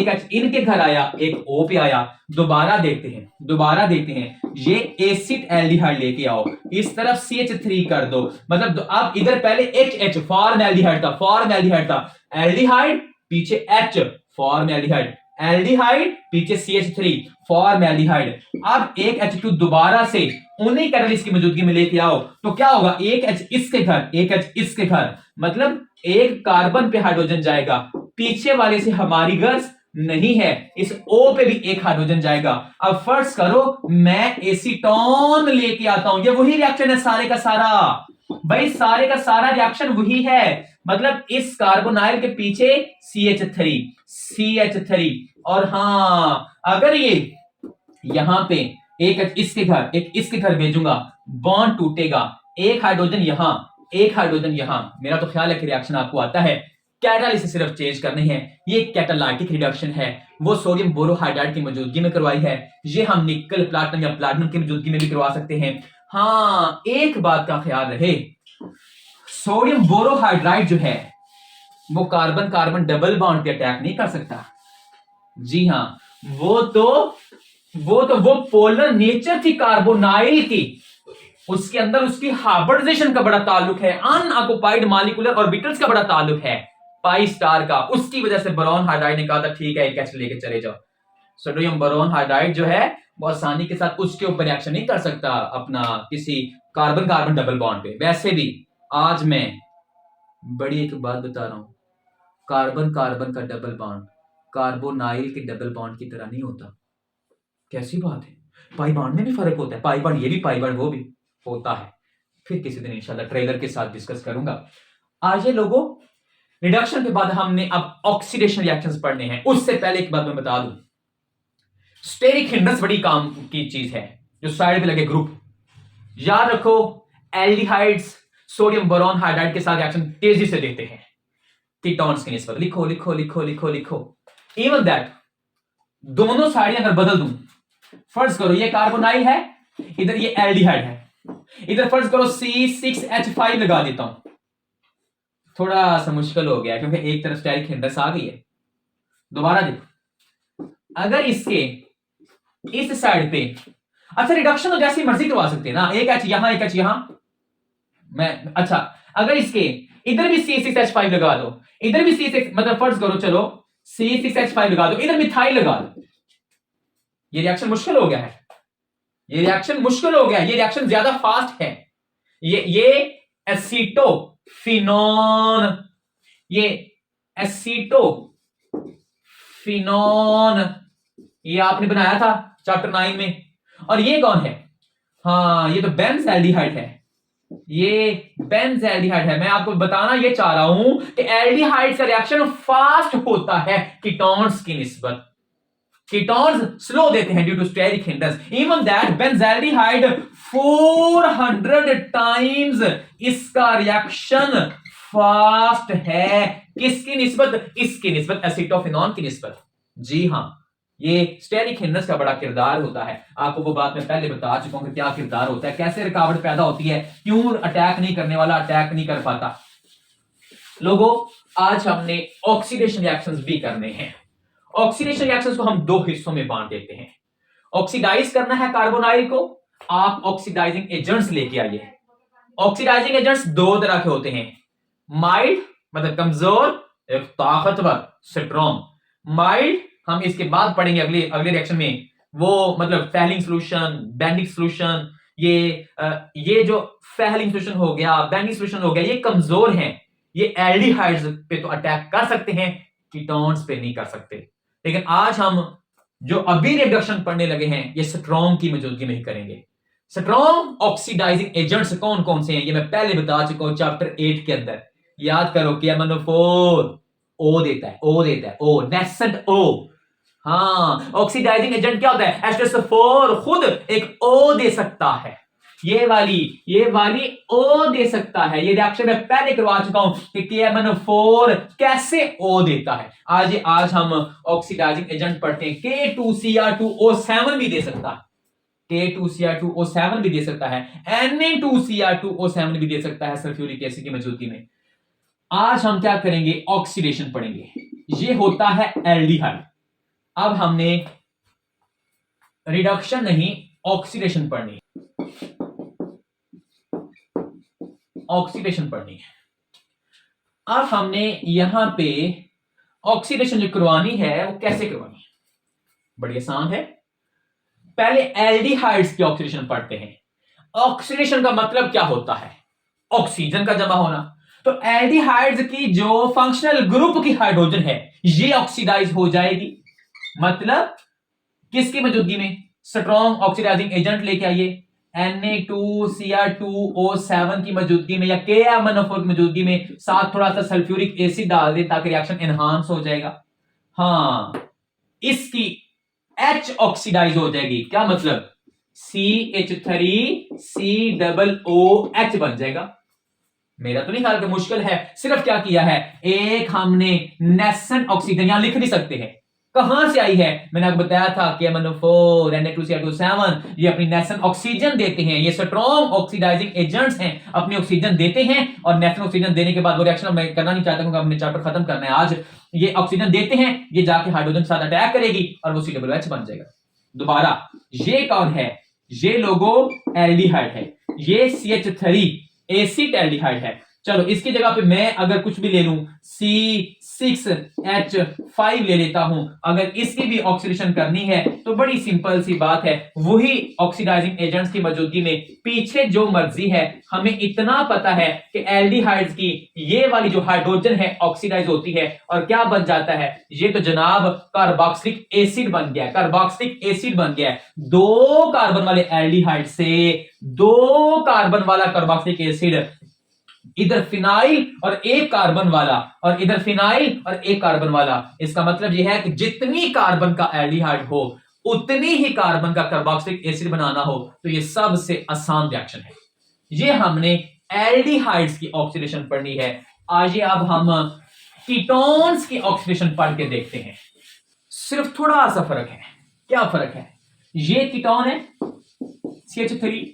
H इनके घर आया, एक O पे आया। दोबारा देखते हैं, ये एसिड एल्डिहाइड लेके आओ, इस तरफ CH3 कर दो, मतलब अब इधर पहले HH फॉर्मल्डिहाइड था, एल्डिहाइड, पीछे H फॉर्मल्डिहाइड, एल्डिहाइड पीछे CH3 फॉर्मेल्डिहाइड। अब एक H2 दोबारा से उन्हीं कैटलिस्ट की मौजूदगी में लेके आओ तो क्या होगा, एक H इसके घर, एक H इसके घर, मतलब एक कार्बन पे हाइड्रोजन जाएगा, पीछे वाले से हमारी गर्ल्स नहीं है, इस O पे भी एक हाइड्रोजन जाएगा। अब फर्ज करो मैं एसीटोन लेके आता हूं, ये वही रिएक्शन है सारे का सारा भाई, सारे का सारा रिएक्शन वही है, मतलब इस कार्बोनाइल के पीछे CH3 और हाँ अगर ये यहां पे एक इसके घर एक इसके घर भेजूंगा, बॉन्ड टूटेगा, एक हाइड्रोजन यहां, एक हाइड्रोजन यहां। मेरा तो ख्याल है कि रिएक्शन आपको आता है, कैटालिसिस सिर्फ चेंज करनी है। ये कैटालाइटिक रिडक्शन है, वो सोडियम बोरोहाइड्राइड की मौजूदगी में करवाई है, ये हम निकल प्लाटिनम या प्लाटिनम की मौजूदगी में भी करवा सकते हैं। हाँ एक बात का ख्याल रहे, सोडियम बोरोहाइड्राइड जो है वो कार्बन कार्बन डबल बॉन्ड पे अटैक नहीं कर सकता। जी हाँ, वो पोलर नेचर थी कार्बोनाइल की, उसके अंदर उसकी हाइब्रिडाइजेशन का बड़ा ताल्लुक है, अनऑक्युपाइड मॉलिक्यूलर ऑर्बिटल्स का बड़ा ताल्लुक है पाई स्टार का। उसकी वजह से बोरॉन हाइड्राइड ने कहा था ठीक है एक H लेके चले जाओ। सोडियम बोरॉन हाइड्राइड जो है वो आसानी के साथ उसके ऊपर रिएक्शन नहीं कर सकता अपना किसी कार्बन कार्बन डबल बॉन्ड पे। वैसे भी आज मैं बड़ी एक बात बता रहा हूं, कार्बन कार्बन का डबल बॉन्ड कार्बोनाइल के डबल बॉन्ड की तरह नहीं होता। कैसी बात है, पाई बॉन्ड में भी फर्क होता है, पाई बॉन्ड ये भी पाई बॉन्ड वो भी होता है। फिर किसी दिन इंशाल्लाह ट्रेलर के साथ डिस्कस करूंगा। आज ये लोगों रिडक्शन के बाद हमने अब ऑक्सीडेशन रिएक्शंस पढ़ने हैं। उससे पहले एक बात मैं बता दूं, स्टेरिक हिंड्रेंस बड़ी काम की चीज है, जो साइड पे लगे ग्रुप याद रखो, एल्डिहाइड्स सोडियम बोरॉन हाइड्राइड के साथ रिएक्शन तेजी से देते हैं कीटोन्स की निस्बत। लिखो लिखो लिखो लिखो लिखो। इवन दैट दोनों साइड अगर बदल दूं, फर्ज करो ये कार्बोनाइल है, इधर ये एल्डिहाइड है, इधर फर्ज करो C6H5 लगा देता हूं, थोड़ा सा मुश्किल हो गया क्योंकि एक तरफ स्टेरिक हिंड्रेंस आ गई है। दोबारा देखो, अगर इसके इस साइड पे, अच्छा रिडक्शन तो जैसी मर्जी करवा सकते हैं ना, एक H यहां एक H यहां, मैं अच्छा अगर इसके इधर भी C6H5 लगा दो, इधर भी C6, मतलब फर्ज करो चलो C6H5 लगा दो, इधर मिथाइल लगा दो, ये रिएक्शन मुश्किल हो गया है, ये रिएक्शन मुश्किल हो गया है, ये रिएक्शन ज्यादा फास्ट है। ये एसीटोफिनोन, ये एसीटोफिनोन ये आपने बनाया था चैप्टर 9 में। और ये कौन है, हाँ ये तो बेंजल्डिहाइड है, ये बेंजल्डिहाइड है। मैं आपको बताना ये चाह रहा हूं कि एल्डिहाइड का रिएक्शन फास्ट होता है कीटोन्स की निस्बत, कीटोन्स स्लो देते हैं due to steric hindrance. Even that benzaldehyde 400 times इसका रिएक्शन फास्ट है, किसकी निस्बत, इसकी निस्बत, एसीटोफिनोन की निस्बत। जी हां, ये स्टेरिक हिंड्रेंस का बड़ा किरदार होता है। आपको वो बात मैं पहले बता चुका हूं कि क्या किरदार होता है, कैसे रुकावट पैदा होती है, क्यों अटैक नहीं करने वाला अटैक नहीं कर पाता। लोगों आज हमने ऑक्सीडेशन रिएक्शंस भी करने हैं। ऑक्सीडेशन रिएक्शंस को हम दो हिस्सों में बांट देते हैं। ऑक्सीडाइज करना है कार्बोनाइल को, आप ऑक्सीडाइजिंग एजेंट्स लेके आइए। ऑक्सीडाइजिंग एजेंट्स दो तरह के होते हैं, माइल्ड मतलब कमजोर, एक ताकतवर स्ट्रॉन्ग। माइल्ड हम इसके बाद पढ़ेंगे अगले रिएक्शन में, वो मतलब फैलिंग सॉल्यूशन, बेंडिक सॉल्यूशन, ये जो फैलिंग सॉल्यूशन हो गया, बेंडिक सॉल्यूशन हो गया, ये कमजोर हैं, ये एल्डिहाइड्स पे तो अटैक कर सकते हैं, कीटोन्स पे नहीं कर सकते। लेकिन आज हम जो अभी रिडक्शन पढ़ने लगे हैं ये स्ट्रॉन्ग की मौजूदगी में ही करेंगे। स्ट्रॉन्ग ऑक्सीडाइजिंग एजेंट्स कौन कौन से हैं ये मैं पहले बता चुका हूं चैप्टर 8 के अंदर। याद करो कि MnO4 O देता है, O देता है, O नेसेंट O। हाँ, ऑक्सीडाइजिंग एजेंट क्या होता है, H2SO4 खुद एक O दे सकता है, ये वाली O दे सकता है। ये रिएक्शन मैं पहले करवा चुका हूं कि KMnO4 कैसे O देता है। आज हम ऑक्सीडाइजिंग एजेंट पढ़ते हैं। K2Cr2O7 भी दे सकता है, K2Cr2O7 भी दे सकता है, Na2Cr2O7 भी दे सकता है सल्फ्यूरिक एसिड की मौजूदगी में। आज हम क्या करेंगे, ऑक्सीडेशन पढ़ेंगे। ये होता है एल्डिहाइड। अब हमने रिडक्शन नहीं ऑक्सीडेशन पढ़नी है, ऑक्सीडेशन पढ़नी है। अब हमने यहां पे ऑक्सीडेशन जो करवानी है वो कैसे करवानी है, बड़ी आसान है। पहले एल्डिहाइड्स की ऑक्सीडेशन पढ़ते हैं। ऑक्सीडेशन का मतलब क्या होता है? ऑक्सीजन का जमा होना। तो एल्डिहाइड्स की जो फंक्शनल ग्रुप की हाइड्रोजन है ये ऑक्सीडाइज हो जाएगी। मतलब किसकी मौजूदगी में? स्ट्रॉन्ग ऑक्सीडाइजिंग एजेंट लेके आइए, Na2Cr2O7 की मौजूदगी में या KMnO4 की मौजूदगी में, साथ थोड़ा सा सल्फ्यूरिक एसिड डाल दे ताकि रिएक्शन एनहांस हो जाएगा। हाँ, इसकी H ऑक्सीडाइज हो जाएगी। क्या मतलब? CH3COOH बन जाएगा। मेरा तो नहीं ख्याल कि मुश्किल है, सिर्फ क्या किया है, एक हमने नेसेंट ऑक्सीजन यहां लिख नहीं सकते हैं, कहां से आई है? मैंने आपको बताया था कि KMnO4 Na2Cr2O7 ये अपनी नेसेंट ऑक्सीजन देते हैं। ये स्ट्रॉन्ग ऑक्सीडाइजिंग एजेंट्स हैं, अपनी ऑक्सीजन देते हैं और नेसेंट ऑक्सीजन देने के बाद वो रिएक्शन मैं करना नहीं चाहता क्योंकि हमने चैप्टर खत्म करना है आज। ये ऑक्सीजन देते हैं, ये जाके हाइड्रोजन के साथ अटैक करेगी और वो COOH बन जाएगा। दोबारा, ये कौन है? ये लोगो एल्डिहाइड है, ये CH3 एसिड एल्डिहाइड है। चलो इसकी जगह पे मैं अगर कुछ भी ले लूं, C6H5 ले लेता हूं। अगर इसकी भी ऑक्सीडेशन करनी है तो बड़ी सिंपल सी बात है, वही ऑक्सीडाइजिंग एजेंट्स की मौजूदगी में पीछे जो मर्जी है। हमें इतना पता है कि एल्डिहाइड्स की ये वाली जो हाइड्रोजन है ऑक्सीडाइज होती है और क्या बन जाता है? ये तो जनाब कार्बोक्सिलिक एसिड बन गया है। कार्बोक्सिलिक एसिड बन गया है। 2 कार्बन वाले एल्डिहाइड से 2 कार्बन वाला कार्बोक्सिलिक एसिड, इधर फिनाइल और 1 कार्बन वाला और इधर फिनाइल और 1 कार्बन वाला। इसका मतलब यह है कि जितनी कार्बन का एल्डिहाइड हो उतनी ही कार्बन का कार्बोक्सिलिक एसिड बनाना हो, तो यह सबसे आसान रिएक्शन है। ये हमने एल्डिहाइड्स की ऑक्सीडेशन पढ़नी है। आइए अब हम कीटोन्स की ऑक्सीडेशन पढ़ के देखते हैं। सिर्फ थोड़ा सा फर्क है। क्या फर्क है? ये कीटोन है CH3,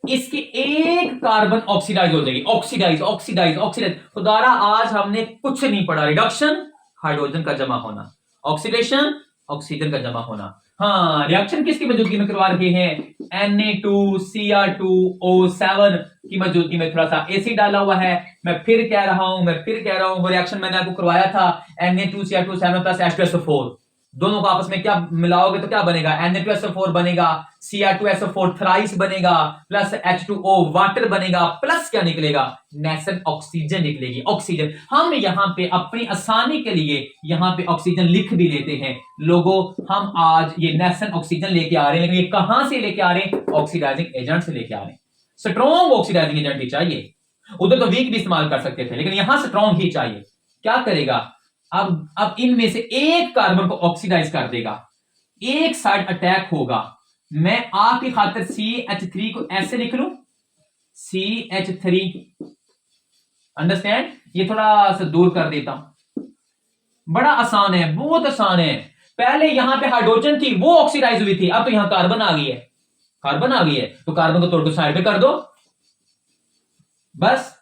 इसकी 1 कार्बन ऑक्सीडाइज हो जाएगी। Oxidise oxidise oxidise. तो दोबारा आज हमने कुछ नहीं पढ़ा। रिडक्शन हाइड्रोजन का जमा होना, ऑक्सीडेशन ऑक्सीजन का जमा होना। हाँ, रिएक्शन किसकी मौजूदगी में करवा रहे हैं? Na2Cr2O7 की मौजूदगी में थोड़ा सा एसिड डाला हुआ है। मैं फिर कह रहा हूं वो रिएक्शन मैंने आपको करवाया था Na2Cr2O7 प्लस H2SO4। दोनों को आपस में क्या मिलाओगे तो क्या बनेगा? Na2SO4 बनेगा, Cr2SO4 थ्राइस बनेगा, प्लस H2O वाटर बनेगा, प्लस क्या निकलेगा? नेसेंट ऑक्सीजन निकलेगी। ऑक्सीजन हम यहां पे अपनी आसानी के लिए यहां पे ऑक्सीजन लिख भी लेते हैं। लोगों, हम आज ये नेसेंट ऑक्सीजन लेके आ रहे हैं, लेकिन ये कहां से लेके आ रहे हैं? ऑक्सीडाइजिंग एजेंट से लेके आ रहे हैं। स्ट्रॉन्ग ऑक्सीडाइजिंग एजेंट ही चाहिए। उधर तो वीक भी इस्तेमाल कर सकते थे, लेकिन यहां स्ट्रॉन्ग ही चाहिए। क्या करेगा? अब इनमें से 1 कार्बन को ऑक्सीडाइज कर देगा, एक साइड अटैक होगा। मैं आपकी खातिर CH3 को ऐसे लिख लूं, CH3, अंडरस्टैंड? ये थोड़ा सा दूर कर देता हूं। बड़ा आसान है, बहुत आसान है। पहले यहां पे हाइड्रोजन थी, वो ऑक्सीडाइज हुई थी, अब तो यहां कार्बन आ गई है। कार्बन आ गई है तो कार्बन को तोड़ दो, साइड पे कर दो, बस।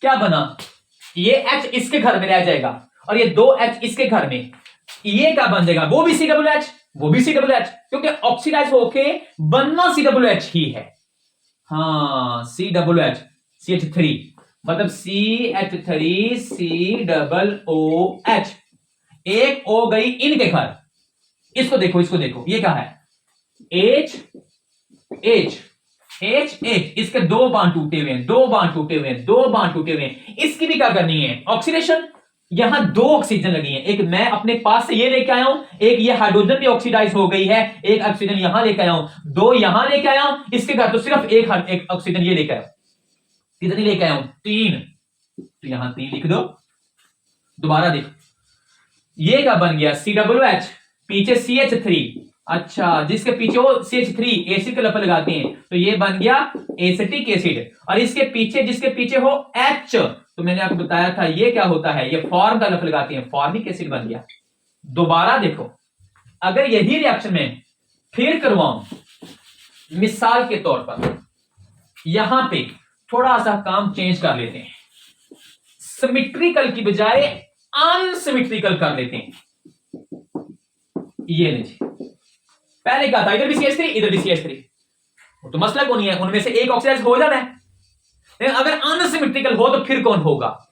क्या बना? ये H इसके घर में रह जाएगा और ये 2H इसके घर में। ये क्या बन जाएगा? वो भी COOH, वो भी COOH, क्योंकि ऑक्सीडाइज होके बनना COOH ही है। हाँ, COOH, CH3 मतलब CH3COOH। एक O गई इनके घर। इसको देखो, इसको देखो, ये क्या है? H H H H, इसके 2 बांड टूटे हुए हैं, 2 बांड टूटे हुए हैं, 2 बांड टूटे हुए हैं। इसकी भी क्या करनी है? ऑक्सीडेशन। यहां 2 ऑक्सीजन लगी है, एक मैं अपने पास से ये लेके आया हूं, एक ये हाइड्रोजन भी ऑक्सीडाइज हो गई है, एक ऑक्सीजन यहां लेके आया हूं, 2 यहां लेके आया हूं। इसके घर तो सिर्फ एक ऑक्सीजन ये लेके आया। कितनी लेके आया हूं? 3। तो यहां 3 लिख दो। दोबारा देखो, ये क्या बन गया? COOH, पीछे CH3। अच्छा, जिसके पीछे वो CH3 एसिड का लफा लगाते हैं तो ये बन गया एसिटिक एसिड। और इसके पीछे, जिसके पीछे हो H, तो मैंने आपको बताया था ये क्या होता है, ये फॉर्म का लफा लगाते हैं, फॉर्मिक एसिड बन गया। दोबारा देखो, अगर यही रिएक्शन में फिर करवाऊं, मिसाल के तौर पर यहां पे थोड़ा सा काम चेंज कर लेते हैं, सिमेट्रिकल की बजाय अनसिमेट्रिकल कर लेते हैं। ये लीजिए, पहले क्या था? इधर भी CH3 इधर भी CH3, तो मसला कौन है? उनमें से एक ऑक्सीडाइज हो जाना है। लेकिन अगर अनसिमेट्रिकल हो तो फिर कौन होगा?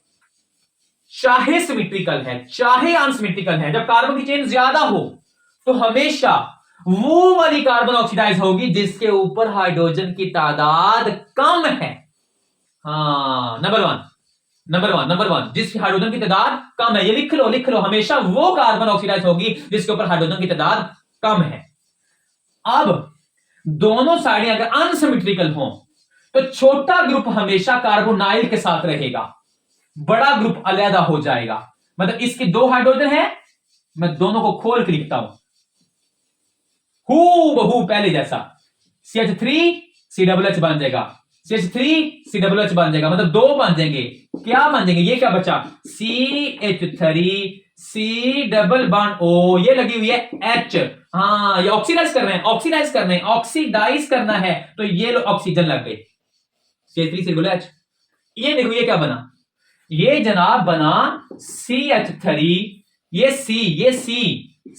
चाहे सिमेट्रिकल है चाहे अनसिमेट्रिकल है, जब कार्बन की चेन ज्यादा हो तो हमेशा वो वाली कार्बन ऑक्सीडाइज होगी जिसके ऊपर हाइड्रोजन की तादाद कम है। हाँ, नंबर वन जिसकी हाइड्रोजन की तादाद कम है, ये लिख लो, हमेशा वो कार्बन ऑक्सीडाइज होगी जिसके ऊपर हाइड्रोजन की तादाद कम है। अब दोनों साइडें अगर अनसिमेट्रिकल हो तो छोटा ग्रुप हमेशा कार्बोनाइल के साथ रहेगा, बड़ा ग्रुप अलग हो जाएगा। मतलब इसके दो हाइड्रोजन है, मैं दोनों को खोल के लिखता हूं, हू बहू पहले जैसा, CH3 CH बन जाएगा, CH3 CH बन जाएगा, मतलब दो बन जाएंगे। क्या बन जाएंगे? ये क्या बचा? CH3 C double bond O, ये लगी हुई है H। हाँ, ये ऑक्सीडाइज कर रहे हैं, ऑक्सीडाइज करना है, तो ये लो ऑक्सीजन लग गई, CH3 CH। ये देखो ये क्या बना, ये जनाब बना CH3, ये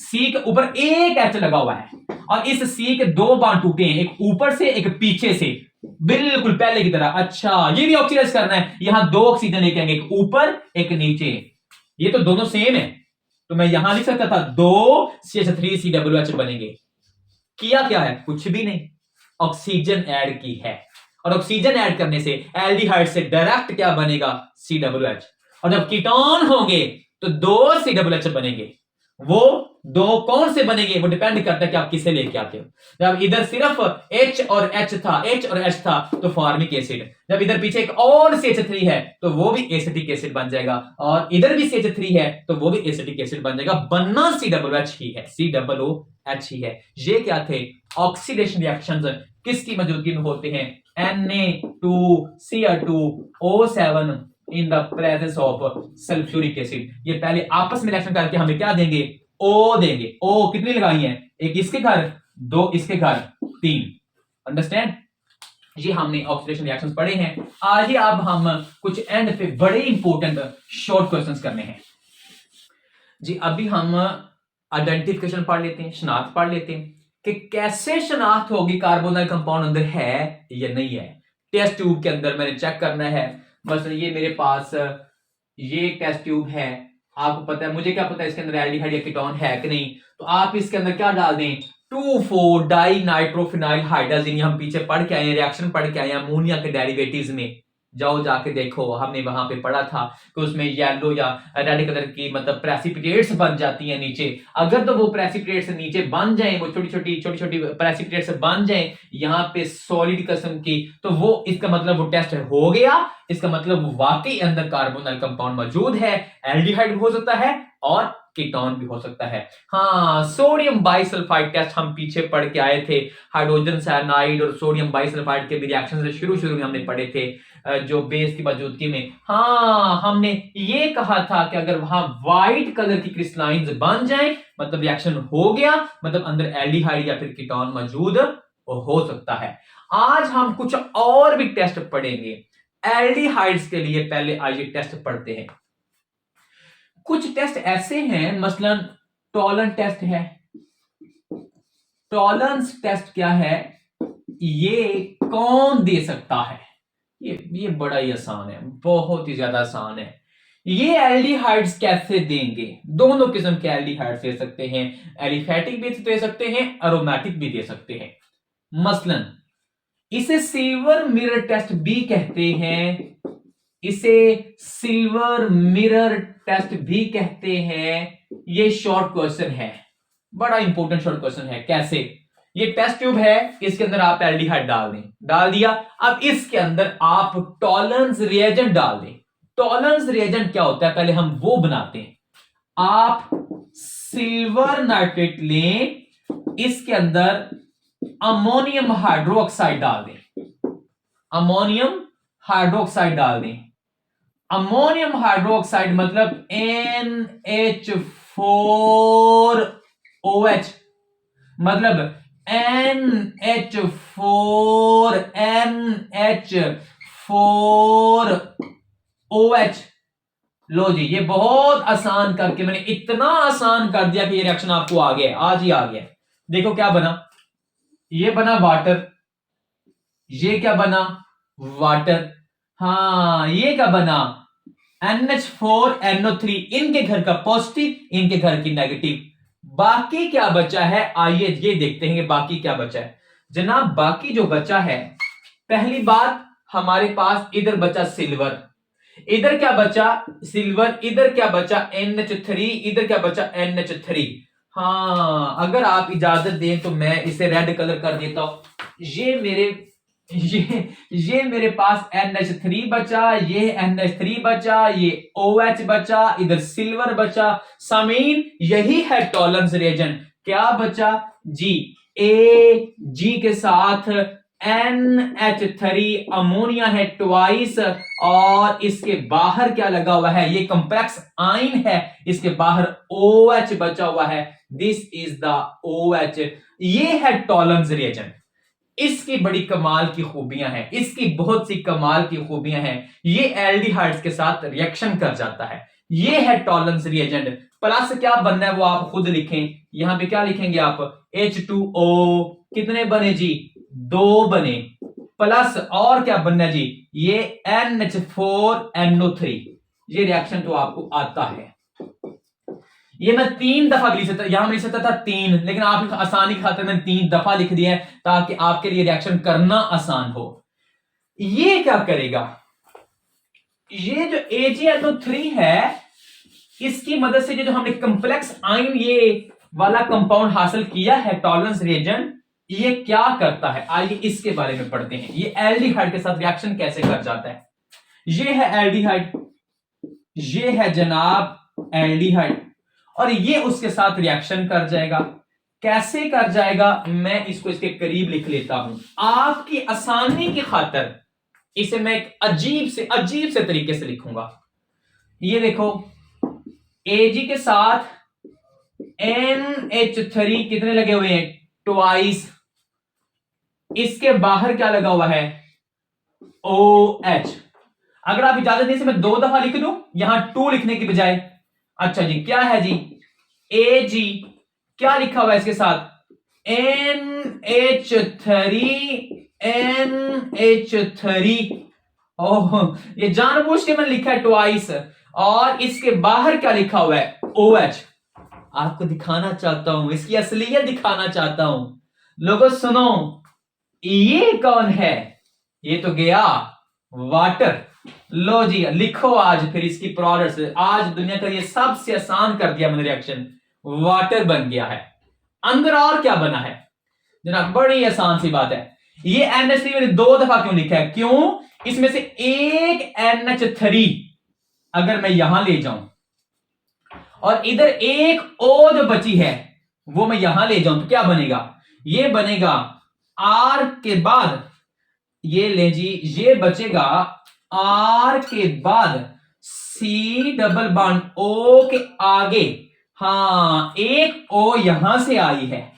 C के ऊपर एक H लगा हुआ है, और इस C के दो बांड टूटे हैं, एक ऊपर से एक पीछे से, बिल्कुल पहले की तरह। अच्छा, ये भी ऑक्सीडाइज करना है, यहां दो ऑक्सीजन लेके आएंगे, एक ऊपर एक नीचे, ये तो दोनों सेम है, तो मैं यहां लिख सकता था दो CH3 CH बनेंगे। किया क्या है? कुछ भी नहीं, ऑक्सीजन ऐड की है, और ऑक्सीजन ऐड करने से एल्डिहाइड से डायरेक्ट क्या बनेगा? CH। और जब कीटोन होंगे तो दो CH बनेंगे। वो दो कौन से बनेंगे? वो डिपेंड करता है कि आप किसे लेके आते हो। जब इधर सिर्फ H और H था तो फॉर्मिक एसिड, जब इधर पीछे एक और CH3 है तो वो भी एसिटिक एसिड बन जाएगा, और इधर भी CH3 है तो वो भी एसिटिक एसिड बन जाएगा। बनना COOH ही है, COOH ही है। ये क्या थे? ऑक्सीडेशन रिएक्शंस किसकी मौजूदगी में होते हैं? Na2Cl2O7 in the presence of sulphuric acid. ये पहले आपस में रिएक्शन करके हमें क्या देंगे? O देंगे। O कितनी लगाई है? एक इसके घर, दो इसके घर, तीन। अंडरस्टैंड? ये हमने ऑक्सीडेशन रिएक्शंस पढ़े हैं। आज अब हम कुछ एंड पे बड़े इंपॉर्टेंट शॉर्ट क्वेश्चंस करने हैं जी। अभी हम आइडेंटिफिकेशन पढ़ लेते हैं, शनाख्त पढ़ लेते हैं कि कैसे शनाख्त होगी कार्बोनाइल कंपाउंड अंदर है या नहीं है। टेस्ट ट्यूब के अंदर मैंने चेक करना है, बस ये मेरे पास ये टेस्ट ट्यूब है, आपको पता है, मुझे क्या पता है इसके अंदर एल्डिहाइड या कीटोन है कि नहीं, तो आप इसके अंदर क्या डाल दें? 2,4 डाई नाइट्रोफिनाइल हाइड्रोजन। हम पीछे पढ़ के आए हैं, रिएक्शन पढ़ के आए हैं अमोनिया के डेरिवेटिव्स में, जाओ जाके देखो, हमने वहां पे पढ़ा था कि उसमें येलो या रेड कलर की मतलब प्रेसिपिटेट्स बन जाती हैं नीचे। अगर तो वो प्रेसिपिटेट्स नीचे बन जाएं, वो छोटी छोटी प्रेसिपिटेट्स बन जाएं यहाँ पे सॉलिड किस्म की, तो वो इसका मतलब वो टेस्ट हो गया, इसका मतलब वो वाकई अंदर कार्बोनाइल कंपाउंड मौजूद है। एल्डिहाइड भी हो सकता है और कीटोन भी हो सकता है। हाँ, सोडियम बाइसल्फाइड टेस्ट हम पीछे पढ़ के आए थे, हाइड्रोजन साइनाइड और सोडियम बाइसल्फाइड के भी रिएक्शन से शुरू में हमने पढ़े थे, जो बेस की मौजूदगी में। हाँ, हमने ये कहा था कि अगर वहां व्हाइट कलर की क्रिस्टलाइंस बन जाए मतलब रिएक्शन हो गया, मतलब अंदर एल्डिहाइड या फिर कीटोन मौजूद हो सकता है। आज हम कुछ और भी टेस्ट पढ़ेंगे एल्डिहाइड्स के लिए। पहले आइए टेस्ट पढ़ते हैं। कुछ टेस्ट ऐसे हैं, मसलन टॉलरेंस टेस्ट है। टॉलरेंस टेस्ट क्या है? ये कौन दे सकता है? ये बड़ा ही आसान है, बहुत ही ज्यादा आसान है। ये एल्डिहाइड्स कैसे देंगे? दोनों किस्म के एल्डिहाइड्स दे सकते हैं, एलिफेटिक भी दे सकते हैं, एरोमेटिक भी दे सकते हैं। मसलन इसे सिल्वर मिरर टेस्ट भी कहते हैं, इसे सिल्वर मिरर टेस्ट भी कहते हैं। ये शॉर्ट क्वेश्चन है, बड़ा इंपॉर्टेंट शॉर्ट क्वेश्चन है। कैसे? ये टेस्ट ट्यूब है, इसके अंदर आप एल्डिहाइड डाल दें, डाल दिया, अब इसके अंदर आप टॉलरेंस रिएजेंट डाल दें। टॉलरेंस रिएजेंट क्या होता है? पहले हम वो बनाते हैं। आप सिल्वर नाइट्रेट लें, इसके अंदर अमोनियम हाइड्रोक्साइड डाल दें, अमोनियम हाइड्रोक्साइड डाल दें। अमोनियम हाइड्रोक्साइड मतलब NH4OH, मतलब NH4NH4OH। लो जी, ये बहुत आसान करके मैंने इतना आसान कर दिया कि ये रिएक्शन आपको आ गया, आज ही आ गया। देखो क्या बना, ये बना वाटर, ये क्या बना? वाटर। हाँ, ये क्या बना? NH4NO3, इनके घर का पॉजिटिव, इनके घर की नेगेटिव। बाकी क्या बचा है, आइए ये देखते हैं कि बाकी क्या बचा है। जनाब बाकी जो बचा है, पहली बात हमारे पास इधर बचा सिल्वर, इधर क्या बचा सिल्वर, इधर क्या बचा NH3, इधर क्या बचा NH3। हाँ अगर आप इजाजत दें तो मैं इसे रेड कलर कर देता हूं। ये मेरे पास NH3 बचा, ये NH3 बचा, ये OH बचा, इधर सिल्वर बचा। सामीन यही है टॉलरेंस रिएजेंट। क्या बचा जी, Ag के साथ NH3 अमोनिया है ट्वाइस, और इसके बाहर क्या लगा हुआ है, ये कंप्लेक्स आइन है, इसके बाहर OH बचा हुआ है। This is the OH। ये है टॉलरेंस रिएजेंट। इसकी बड़ी कमाल की खूबियां हैं, इसकी बहुत सी कमाल की खूबियां हैं। ये एल्डिहाइड्स के साथ रिएक्शन कर जाता है। ये है टॉलरेंस रिएजेंट। प्लस क्या बनना है वो आप खुद लिखें। यहां पे क्या लिखेंगे आप, H2O कितने बने जी, 2 बने। प्लस और क्या बनना है जी, ये NH4NO3। ये रिएक्शन तो आपको आता है। ये मैं 3 दफा लिख सकता, यहां लिख सकता था 3, लेकिन आप आसानी की खातिर मैंने 3 दफा लिख दिया है ताकि आपके लिए रिएक्शन करना आसान हो। ये क्या करेगा, ये जो AgNO3 है, इसकी मदद से जो हमने कंप्लेक्स आइन ये वाला कंपाउंड हासिल किया है टॉलरेंस रिएजेंट, ये क्या करता है आइए इसके बारे में पढ़ते हैं। ये एल्डिहाइड के साथ रिएक्शन कैसे कर जाता है। ये है एल्डिहाइड, ये है जनाब एल्डिहाइड, और ये उसके साथ रिएक्शन कर जाएगा। कैसे कर जाएगा, मैं इसको इसके करीब लिख लेता हूं आपकी आसानी की खातिर। इसे मैं एक अजीब से तरीके से लिखूंगा। ये देखो Ag के साथ NH3 कितने लगे हुए हैं, ट्वाइस। इसके बाहर क्या लगा हुआ है, OH। अगर आप इजाजत दें मैं 2 दफा लिख दूं यहां 2 लिखने की बजाय। अच्छा जी क्या है जी, Ag क्या लिखा हुआ है इसके साथ, NH3। ओह ये जानबूझ के मैंने लिखा है ट्वाइस, और इसके बाहर क्या लिखा हुआ है, OH। आपको दिखाना चाहता हूं, इसकी असलियत दिखाना चाहता हूं। लोगों सुनो, ये कौन है, ये तो गया वाटर। लो जी लिखो आज फिर इसकी प्रोडक्ट्स। आज दुनिया का ये सबसे आसान कर दिया मैंने रिएक्शन, वाटर बन गया है। अंदर और क्या बना है जनाब, बड़ी आसान सी बात है। ये NH3 मैंने 2 दफा क्यों लिखा है, क्यों, इसमें से एक NH3 अगर मैं यहां ले जाऊं और इधर एक O जो बची है वो मैं यहां ले जाऊं तो क्या बनेगा, ये बनेगा R के बाद, ये ले जी, ये बचेगा R के बाद C डबल बॉन्ड O के आगे। हाँ एक O यहां से आई है,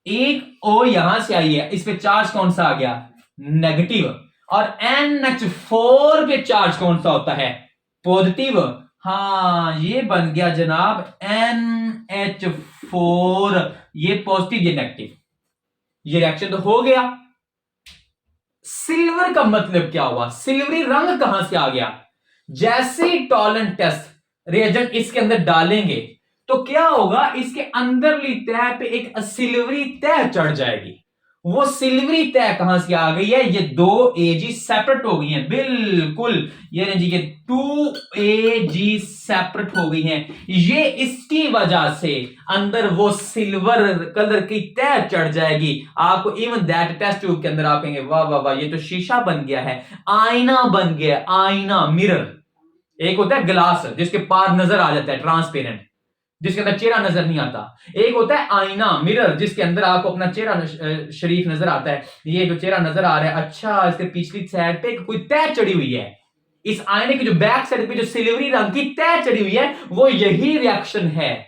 एक O यहां से आई है, इस पे चार्ज कौन सा आ गया, नेगेटिव। और NH4 पे चार्ज कौन सा होता है, पॉजिटिव। हाँ ये बन गया जनाब NH4, ये पॉजिटिव ये नेगेटिव। ये रिएक्शन तो हो गया। सिल्वर का मतलब क्या हुआ, सिल्वरी रंग कहां से आ गया, जैसे ही टॉलरेंट टेस्ट रिएजेंट इसके अंदर डालेंगे तो क्या होगा, इसके अंदरली तह पे एक सिल्वरी तह चढ़ जाएगी। वो सिल्वरी तह कहां से आ गई है, ये 2 Ag सेपरेट हो गई हैं बिल्कुल। ये जी ये 2 Ag सेपरेट हो गई हैं, ये इसकी वजह से अंदर वो सिल्वर कलर की तह चढ़ जाएगी। आपको इवन दैट टेस्ट ट्यूब के अंदर आप कहेंगे वाह वाह वाह ये तो शीशा बन गया है, आईना बन गया, आईना मिरर। एक होता है ग्लास जिसके पार नजर आ जाता है ट्रांसपेरेंट, जिसके अंदर चेहरा नजर नहीं आता। एक होता है आईना मिरर जिसके अंदर आपको अपना चेहरा शरीफ नजर आता है। ये जो चेहरा नजर आ रहा है, अच्छा इसके पिछली साइड पे कोई तह चढ़ी हुई है, इस आईने की जो बैक साइड पे जो सिल्वरी रंग की तह चढ़ी हुई है वो यही रिएक्शन है।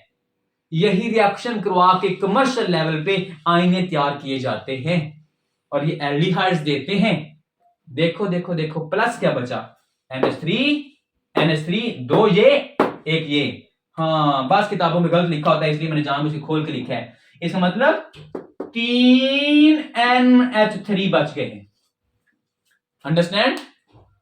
यही रिएक्शन करवा के कमर्शियल लेवल पे आईने तैयार किए जाते हैं और ये एल्डिहाइड्स देते हैं। देखो देखो देखो प्लस क्या बचा, NH3 2 ये एक ये। हाँ बस किताबों में गलत लिखा होता है इसलिए मैंने जानबूझ के खोल के लिखा है। इसका मतलब 3 NH3 बच गए हैं। अंडरस्टैंड,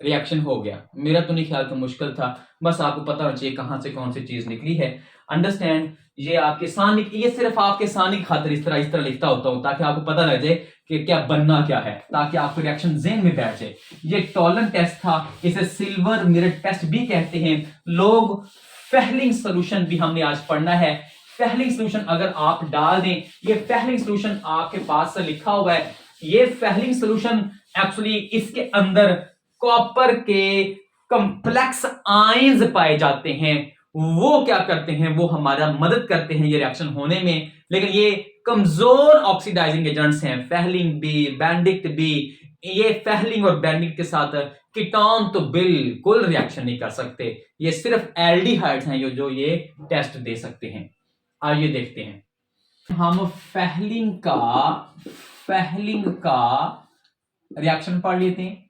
रिएक्शन हो गया। मेरा तो नहीं ख्याल था मुश्किल था, बस आपको पता होना चाहिए कहां से कौन सी चीज निकली है। अंडरस्टैंड। ये आपके सामने, ये सिर्फ आपके सामने की खातिर इस तरह लिखता होता हूं ताकि आपको पता लग जाए कि क्या बनना क्या है, ताकि आपको रिएक्शन ज़हन में बैठ जाए। ये टॉलन टेस्ट था, इसे सिल्वर मिरर टेस्ट भी कहते हैं लोग। फेहलिंग सॉल्यूशन भी हमने आज पढ़ना है। फेहलिंग सॉल्यूशन अगर आप डाल दें, ये फेहलिंग सॉल्यूशन आपके पास से लिखा हुआ है। ये फेहलिंग सॉल्यूशन एक्चुअली इसके अंदर कॉपर के कॉम्प्लेक्स आयंस पाए जाते हैं। वो क्या करते हैं, वो हमारा मदद करते हैं ये रिएक्शन होने में, लेकिन ये कमजोर ऑक्सीडाइजिंग एजेंट्स हैं। फेहलिंग भी, बैंडिक्ट भी, ये फेहलिंग और बैंडिक्ट के साथ कीटोन तो बिल्कुल रिएक्शन नहीं कर सकते। ये सिर्फ एल्डिहाइड्स हैं जो ये टेस्ट दे सकते हैं। आइए देखते हैं हम फेहलिंग का रिएक्शन पढ़ लेते हैं।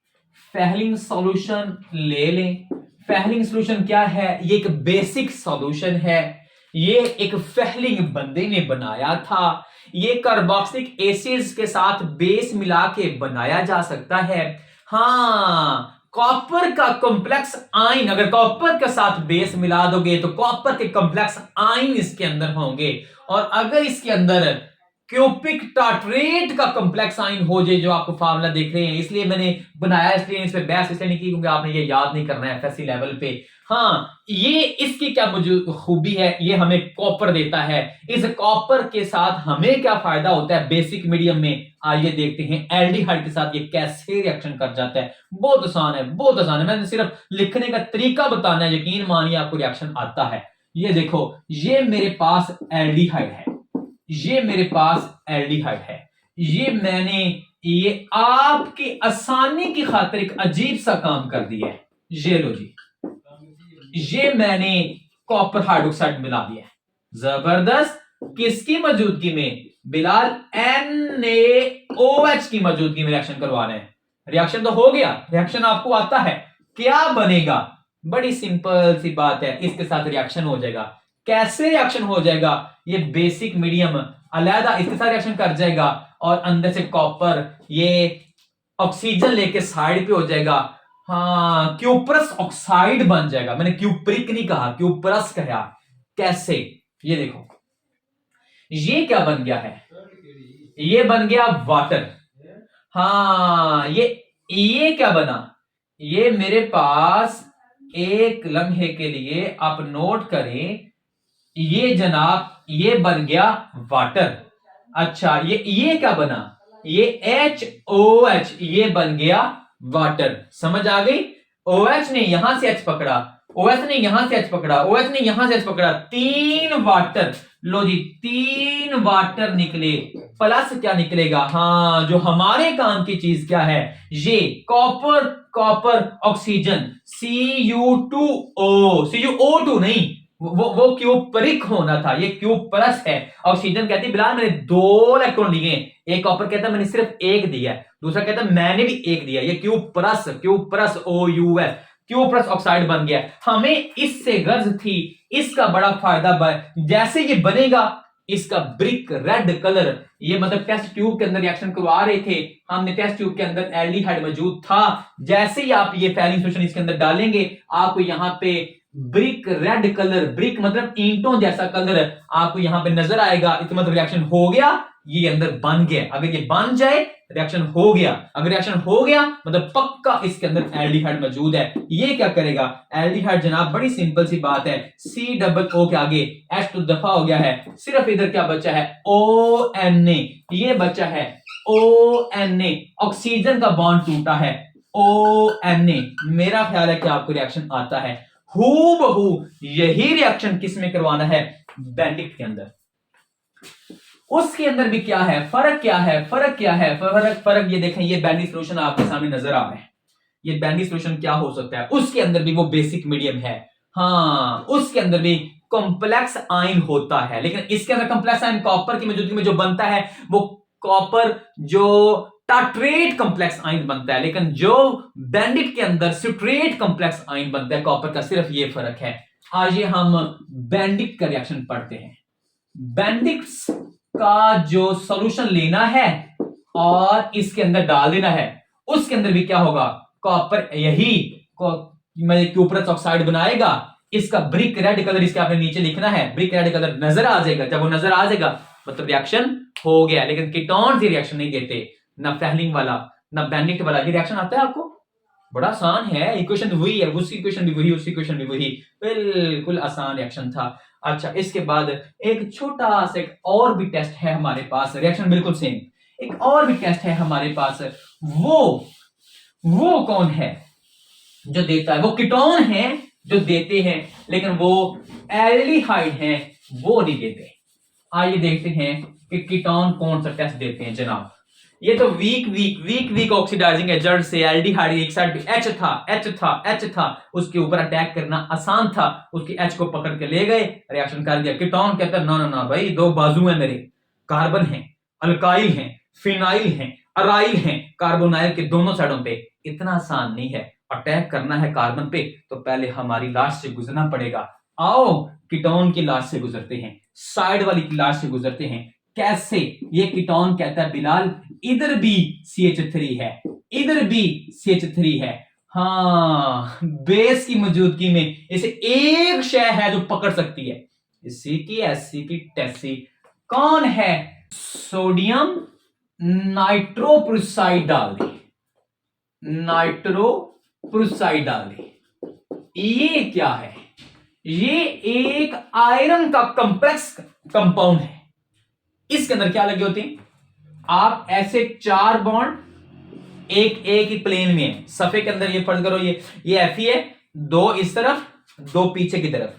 फेहलिंग सॉल्यूशन ले लें। फेहलिंग सॉल्यूशन क्या है, ये एक बेसिक सॉल्यूशन है। ये एक फेहलिंग बंदे ने बनाया था। ये कार्बोक्सिलिक एसिड्स के साथ बेस मिला के बनाया जा सकता है। हाँ, कॉपर का कॉम्प्लेक्स आयन, अगर कॉपर के साथ बेस मिला दोगे तो कॉपर के कॉम्प्लेक्स आयन इसके अंदर होंगे। और अगर इसके अंदर क्यूपिक टार्ट्रेट का कॉम्प्लेक्स आयन हो जाए, जो आपको फार्मूला देख रहे हैं, इसलिए मैंने बनाया, इसलिए इस पे बहस इसलिए नहीं की क्योंकि आपने ये याद नहीं करना है एफएससी लेवल पे। हाँ, ये इसकी क्या मौजूद खूबी है, ये हमें कॉपर देता है। इस कॉपर के साथ हमें क्या फायदा होता है बेसिक मीडियम में, आइए देखते हैं एल्डिहाइड के साथ ये कैसे रिएक्शन कर जाता है। बहुत आसान है, बहुत आसान है, मैंने सिर्फ लिखने का तरीका बताना है, यकीन मानिए आपको रिएक्शन आता है। ये देखो, ये मेरे पास एल्डिहाइड है, ये मेरे पास एल्डिहाइड है। ये आपकी आसानी की खातिर एक अजीब सा काम कर दिया है। ये लो जी, ये मैंने कॉपर हाइड्रोक्साइड मिला दिया है। जबरदस्त। किसकी मौजूदगी में बिलाल? NaOH की मौजूदगी में रिएक्शन करवाना है। रिएक्शन तो हो गया, रिएक्शन आपको आता है। क्या बनेगा? बड़ी सिंपल सी बात है, इसके साथ रिएक्शन हो जाएगा। कैसे रिएक्शन हो जाएगा? ये बेसिक मीडियम अलहदा इसके साथ रिएक्शन कर जाएगा और अंदर से कॉपर ये ऑक्सीजन लेके साइड पे हो जाएगा। हाँ, क्यूपरस ऑक्साइड बन जाएगा। मैंने क्यूप्रिक नहीं कहा, क्यूपरस कहा। कैसे? ये देखो, ये क्या बन गया है? ये बन गया वाटर। हाँ, ये क्या बना? ये मेरे पास एक लम्हे के लिए आप नोट करें, ये जनाब ये बन गया वाटर। अच्छा, ये क्या बना? ये HOH, ये बन गया वाटर। समझ आ गई? OH ने यहां से H पकड़ा, OH ने यहां से H पकड़ा, OH ने यहां से H पकड़ा, 3 वाटर। लो जी, 3 वाटर निकले। प्लस क्या निकलेगा? हाँ, जो हमारे काम की चीज क्या है, ये कॉपर ऑक्सीजन CuO2 नहीं, वो क्यूपरिक होना था, ये क्यूपरस है। ऑक्सीजन कहती है बिलाल मैंने 2 इलेक्ट्रॉन लिए। एक कॉपर कहता है मैंने सिर्फ 1 दिया, दूसरा कहता है मैंने भी 1 दिया। ये क्यूपरस OUS, क्यूपरस ऑक्साइड बन गया। हमें इससे गर्ज थी, इसका बड़ा फायदा जैसे ये बनेगा, इसका ब्रिक रेड कलर, ये मतलब टेस्ट ट्यूब के अंदर रिएक्शन करवा रहे थे, हमने टेस्ट ट्यूब के अंदर एल्डिहाइड मौजूद था। जैसे ही आप ये फेहलिंग सॉल्यूशन इसके अंदर डालेंगे, आपको यहां पे ब्रिक रेड कलर, ब्रिक मतलब ईंटों जैसा कलर आपको यहां पे नजर आएगा। इसका मतलब रिएक्शन हो गया, ये अंदर बन गया। अगर ये बन जाए, रिएक्शन हो गया। अगर रिएक्शन हो गया मतलब पक्का इसके अंदर एल्डिहाइड मौजूद है। ये क्या करेगा? एल्डिहाइड जनाब बड़ी सिंपल सी बात है, COO के आगे H तो दफा हो गया है, सिर्फ इधर क्या बचा है? ONA, ये बचा है ONA। ऑक्सीजन का बॉन्ड टूटा है, ONA। मेरा ख्याल है कि आपको रिएक्शन आता है। हूबहू यही रिएक्शन किस में करवाना है? बैंडिक्ट के अंदर। उसके अंदर भी क्या है? फर्क क्या है? फर्क ये देखें, ये बैंडिक सॉल्यूशन आपके सामने नजर आ रहा है। ये बैंडिक सॉल्यूशन क्या हो सकता है? उसके अंदर भी वो बेसिक मीडियम है। हाँ, उसके अंदर भी कॉम्प्लेक्स आयन होता है, लेकिन इसके अंदर कॉम्प्लेक्स आयन कॉपर की मौजूदगी में जो बनता है वो कॉपर जो टार्ट्रेट कॉम्प्लेक्स आयन बनता है, लेकिन जो बैंडिट के अंदर सिट्रेट कॉम्प्लेक्स आयन बनता है कॉपर का, सिर्फ ये फर्क है। आइए हम बैंडिट का रिएक्शन पढ़ते हैं। बैंडिट्स का जो सॉल्यूशन लेना है और इसके अंदर डाल देना है, उसके अंदर भी क्या होगा? कॉपर यही क्यूपरस ऑक्साइड बनाएगा, इसका ब्रिक रेड कलर इसके आपने नीचे लिखना है, ब्रिक रेड कलर नजर आ जाएगा। जब वो नजर आ जाएगा मतलब रिएक्शन हो गया। लेकिन कीटोन्स ये रिएक्शन नहीं देते, ना फेहलिंग वाला ना बेनेडिक्ट वाला। ये रिएक्शन आता है आपको, बड़ा आसान है। इक्वेशन वही है, उसकी इक्वेशन भी वही, उसकी इक्वेशन भी वही, बिल्कुल आसान रिएक्शन था। अच्छा, इसके बाद एक छोटा सा एक और भी टेस्ट है हमारे पास, रिएक्शन बिल्कुल सेम। एक और भी टेस्ट है हमारे पास, वो कौन है जो देता है? वो कीटोन है जो देते हैं, लेकिन वो एल्डिहाइड है वो नहीं देते। आइए देखते हैं कि कीटोन कौन सा टेस्ट देते हैं जनाब। ये तो वीक ऑक्सीडाइजिंग एजेंट से एल्डिहाइड एक साइड पे H था, उसके ऊपर अटैक करना आसान था, उसकी H को पकड़ के ले गए, रिएक्शन कर दिया। कीटोन कहता है ना भाई, दो बाजू है मेरे, कार्बन है, अल्काइल है, फिनाइल है, अराइल है, कार्बोनाइल के दोनों साइडों पे। इतना आसान नहीं है, अटैक करना है कार्बन पे तो पहले हमारी लाश से गुजरना पड़ेगा। आओ कीटोन की लाश से गुजरते हैं, साइड वाली की लाश से गुजरते हैं। कैसे? ये कीटोन कहता है बिलाल इधर भी CH3 है, इधर भी CH3 है। हाँ, बेस की मौजूदगी में इसे एक शय है जो पकड़ सकती है, सी की एससी की टेसी। कौन है? सोडियम नाइट्रोप्रोसाइड डाल दे, नाइट्रोप्रोसाइड डाल दे। ये क्या है? ये एक आयरन का कॉम्प्लेक्स कंपाउंड है। इसके अंदर क्या लगे होते हैं? आप ऐसे 4 बॉन्ड एक ही प्लेन में है। सफे के अंदर ये फर्ज करो, ये Fe है, 2 इस तरफ 2 पीछे की तरफ,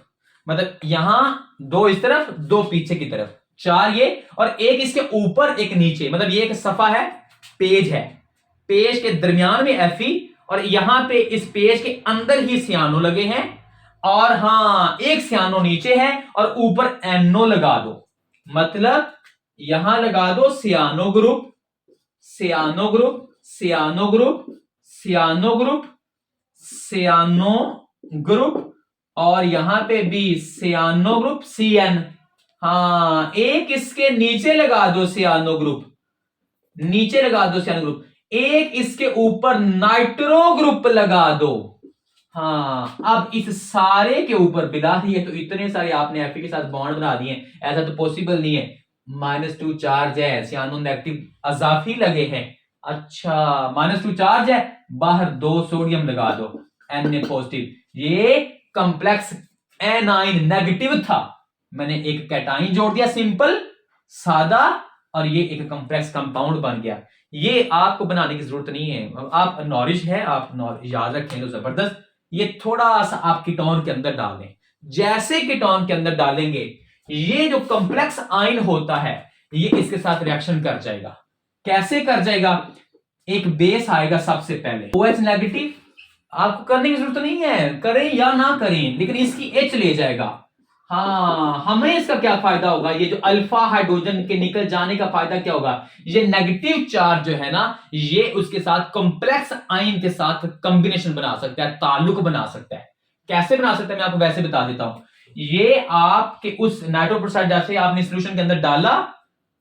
मतलब यहां 2 इस तरफ 2 पीछे की तरफ, 4 ये और एक इसके ऊपर एक नीचे, मतलब ये एक सफा है, पेज है, पेज के दरमियान में Fe और यहां पे इस पेज के अंदर ही सियानो लगे हैं। और हाँ, एक सियानो नीचे है और ऊपर NO लगा दो, मतलब यहां लगा दो cyano group, cyano group, cyano group, cyano group, cyano group, और यहां पे भी सियानो ग्रुप CN। हाँ, एक इसके नीचे लगा दो सियानो ग्रुप, नीचे लगा दो सियानो ग्रुप, एक इसके ऊपर नाइट्रो ग्रुप लगा दो। हाँ, अब इस सारे के ऊपर बिला दिए तो इतने सारे आपने Fe के साथ बॉन्ड बना दिए, ऐसा तो पॉसिबल नहीं है। -2 चार्ज है, सियानो नेगेटिव अजाफी लगे हैं। अच्छा, -2 चार्ज है, बाहर 2 सोडियम लगा दो, Na पॉजिटिव। ये कॉम्प्लेक्स एनाइन नेगेटिव था, मैंने एक कैटाइन जोड़ दिया, सिंपल सादा, और ये एक कॉम्प्लेक्स कंपाउंड बन गया। ये आपको बनाने की जरूरत नहीं है, आप नॉलेज है, आप याद रखें तो जबरदस्त। ये थोड़ा सा आप कीटोन के अंदर डाल दें, जैसे कीटोन के अंदर डालेंगे ये जो कॉम्प्लेक्स आयन होता है ये इसके साथ रिएक्शन कर जाएगा। कैसे कर जाएगा? एक बेस आएगा सबसे पहले OH नेगेटिव, आपको करने की जरूरत नहीं है, करें या ना करें, लेकिन इसकी H ले जाएगा। हाँ, हमें इसका क्या फायदा होगा? ये जो अल्फा हाइड्रोजन के निकल जाने का फायदा क्या होगा? ये नेगेटिव चार्ज जो है ना, ये उसके साथ कॉम्प्लेक्स आयन के साथ कॉम्बिनेशन बना सकता है, ताल्लुक बना सकता है। कैसे बना सकता है मैं आपको वैसे बता देता हूं। ये आपके उस नाइट्रोप्रोसाइड जैसे आपने सॉल्यूशन के अंदर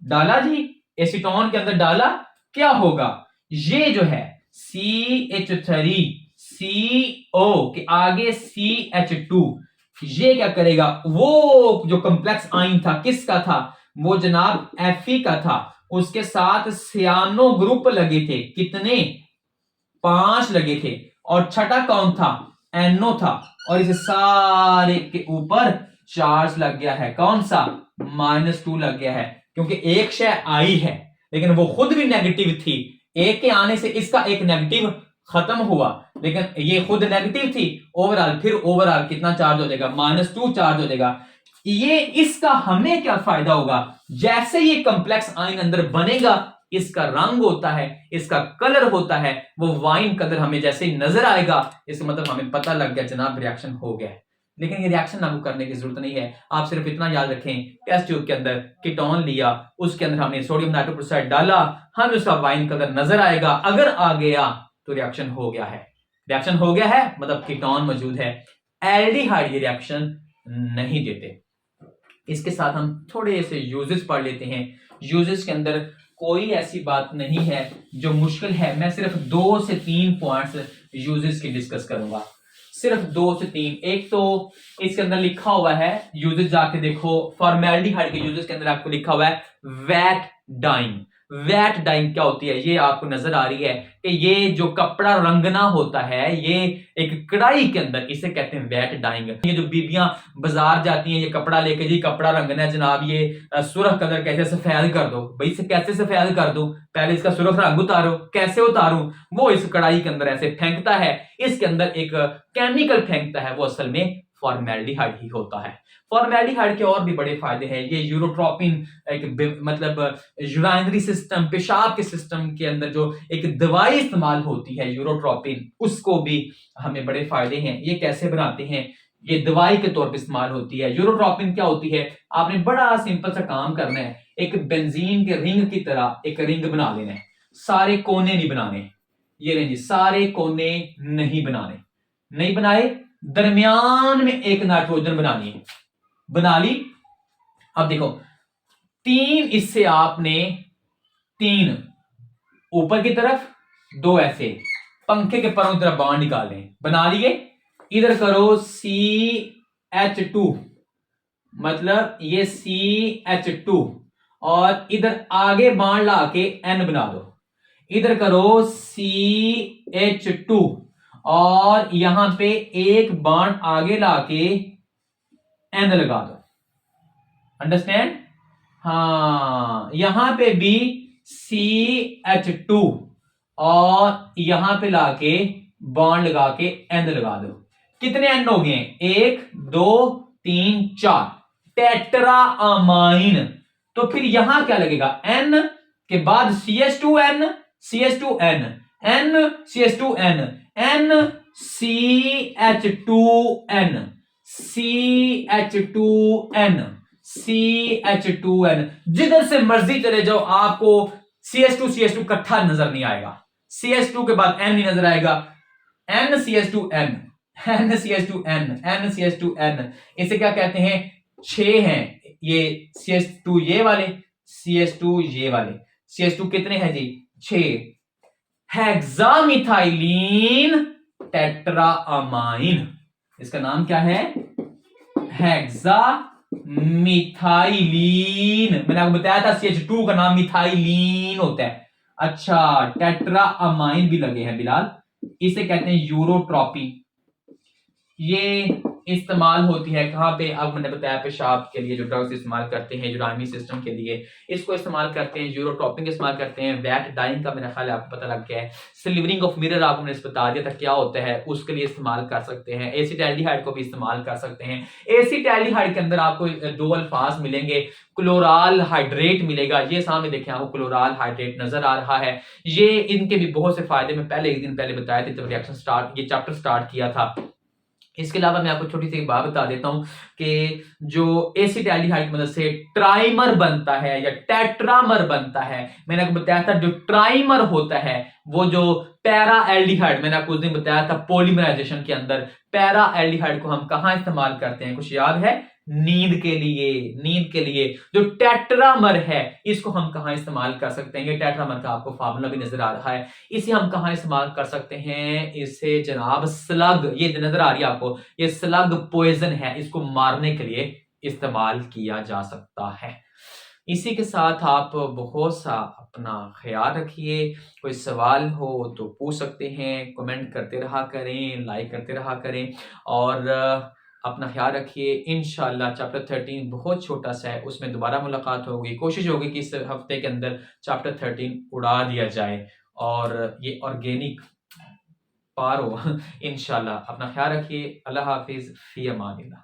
डाला जी, एसीटोन के अंदर डाला, क्या होगा? ये जो है CH3CO के आगे CH2, ये क्या करेगा? वो जो कॉम्प्लेक्स आयन था किसका था? वो जनाब Fe का था, उसके साथ सियानो ग्रुप लगे थे, कितने? 5 लगे थे, और छठा कौन था? NO था, और इस सारे के ऊपर चार्ज लग गया है, कौन सा? -2 लग गया है, क्योंकि एक शय आई है लेकिन वो खुद भी नेगेटिव थी। एक के आने से इसका एक नेगेटिव खत्म हुआ, लेकिन ये खुद नेगेटिव थी। ओवरऑल कितना चार्ज हो जाएगा? -2 चार्ज हो जाएगा। ये इसका हमें क्या फायदा होगा? जैसे ये कॉम्प्लेक्स आयन अंदर बनेगा, इसका रंग होता है, इसका कलर होता है, वो वाइन कलर हमें जैसे ही नजर आएगा, इसका मतलब हमें पता लग गया जनाब रिएक्शन हो गया है। लेकिन ये रिएक्शन आपको करने की जरूरत नहीं है, आप सिर्फ इतना याद रखें, टेस्ट ट्यूब के अंदर कीटोन लिया, उसके अंदर हमने सोडियम नाइट्रोप्रोसाइड डाला, हमें उसका वाइन कलर नजर आएगा, अगर आ गया तो रिएक्शन हो गया है। रिएक्शन हो गया है मतलब कीटोन मौजूद है। एल्डिहाइड ये रिएक्शन नहीं देते। इसके साथ हम थोड़े से यूजेस पढ़ लेते हैं। यूजेस के अंदर कोई ऐसी बात नहीं है जो मुश्किल है, मैं सिर्फ 2 से 3 पॉइंट्स यूजेस की डिस्कस करूंगा। सिर्फ 2 से 3। एक तो इसके अंदर लिखा हुआ है, यूजेस जाके देखो, फॉर्मेल्डिहाइड के यूजेस के अंदर आपको लिखा हुआ है वेट डाइंग। वेट डाइंग क्या होती है ये आपको नजर आ रही है कि ये जो कपड़ा रंगना होता है ये एक कढ़ाई के अंदर, इसे कहते हैं वेट डाइंग। ये जो बीबियां बाजार जाती हैं ये कपड़ा लेके, जी कपड़ा रंगना है जनाब, ये सुर्ख कलर कैसे सफेद कर दो। भाई इसे कैसे सफेद कर दो, पहले इसका सुर्ख रंग उतारो। कैसे उतारूं, वो इस कढ़ाई के अंदर ऐसे फेंकता है, इसके अंदर एक केमिकल फेंकता है, वो असल में फॉर्मेल्डिहाइड ही होता है। फॉर्मेल्डिहाइड के और भी बड़े फायदे हैं। ये यूरोट्रोपिन, एक मतलब यूराइनरी सिस्टम, पेशाब के सिस्टम के अंदर जो एक दवाई इस्तेमाल होती है यूरोट्रोपिन, उसको भी हमें बड़े फायदे हैं। ये कैसे बनाते हैं, ये दवाई के तौर पे इस्तेमाल होती है। यूरोट्रोपिन क्या होती है, आपने बड़ा सिंपल सा काम करना है, एक बेंजीन के रिंग की तरह एक रिंग बना लेना है, सारे कोने नहीं बनाने। ये लेंगे, सारे कोने नहीं बनाने, नहीं बनाए, दरमियान में एक नाइट्रोजन बनानी है, बना ली। अब देखो 3 इससे आपने 3 ऊपर की तरफ, 2 ऐसे पंखे के परों की तरफ बाण निकाल लें, बना लिए। इधर करो CH2, मतलब ये CH2, और इधर आगे बाण ला के N बना दो। इधर करो CH2 और यहां पे एक बाण आगे लाके N लगा दो। अंडरस्टैंड? हाँ, यहां पे भी CH2 और यहां पे लाके बॉन्ड लगा के N लगा दो। कितने N हो गए? 1 2 3 4, टेट्रा अमाइन। तो फिर यहां क्या लगेगा, N के बाद CH2N, CH2N, N CH2N, N CH2N, CH2N, CH2N। जिधर से मर्जी चले जाओ आपको CH2 CH2 इकट्ठा नजर नहीं आएगा। CH2 के बाद N नहीं नजर आएगा, NCH2N, NCH2N, NCH2N। इसे क्या कहते हैं, 6 हैं ये CH2 ये वाले, CH2 ये वाले। CH2 कितने हैं जी, 6। हेक्सामिथाइलिन टेट्राअमाइन, इसका नाम क्या है, हेक्सामिथाइलिन। मैंने आपको बताया था CH2 का नाम मिथाइलिन होता है। अच्छा, टेट्राअमाइन भी लगे हैं बिलाल, इसे कहते हैं यूरोट्रोपिन। ये इस्तेमाल होती है कहां पे, अब मैंने बताया पेशाब के लिए जो ड्रग्स इस्तेमाल करते हैं यूराइनरी सिस्टम के लिए, इसको इस्तेमाल करते हैं, यूरोट्रोपिन इस्तेमाल करते हैं। वेट डाइंग का मेरा ख्याल आपको पता लग गया है। सिल्वरिंग ऑफ मिरर आपको मैंने बता दिया था क्या होता है, उसके लिए इस्तेमाल कर सकते हैं। एसिटाल्डिहाइड को भी इस्तेमाल कर सकते हैं। एसिटाल्डिहाइड के अंदर आपको 2 अल्फाज मिलेंगे, क्लोराल हाइड्रेट मिलेगा, ये सामने देखें आपको क्लोराल हाइड्रेट नजर आ रहा है। ये इनके भी बहुत से फायदे मैं पहले एक दिन पहले बताए थे जब रिएक्शन स्टार्ट, ये चैप्टर स्टार्ट किया था। इसके अलावा मैं आपको छोटी सी एक बात बता देता हूं कि जो एसिटाल्डिहाइड की मदद से ट्राइमर बनता है या टेट्रामर बनता है। मैंने आपको बताया था जो ट्राइमर होता है वो जो पैरा एल्डिहाइड, मैंने आपको उस दिन बताया था पॉलीमराइजेशन के अंदर पैरा एल्डिहाइड को हम कहां इस्तेमाल करते हैं, कुछ याद है? नींद के लिए। नींद के लिए जो टेट्रामर है इसको हम कहां इस्तेमाल कर सकते हैं, ये टेट्रामर का आपको फार्मूला भी नजर आ रहा है। इसे हम कहां इस्तेमाल कर सकते हैं, इसे जनाब स्लग, ये नजर आ रही है आपको, ये स्लग पॉइजन है, इसको मारने के लिए इस्तेमाल किया जा सकता है। इसी के साथ आप बहुत सा अपना ख्याल रखिए। कोई सवाल हो तो पूछ सकते हैं, कमेंट करते रहा करें, लाइक करते रहा करें, और अपना ख्याल रखिए। इंशाल्लाह चैप्टर 13 बहुत छोटा सा है, उसमें दोबारा मुलाकात होगी। कोशिश होगी कि इस हफ्ते के अंदर चैप्टर 13 उड़ा दिया जाए और ये ऑर्गेनिक पार हो इंशाल्लाह। अपना ख्याल रखिए। अल्लाह हाफिज, फी अमानिल्लाह।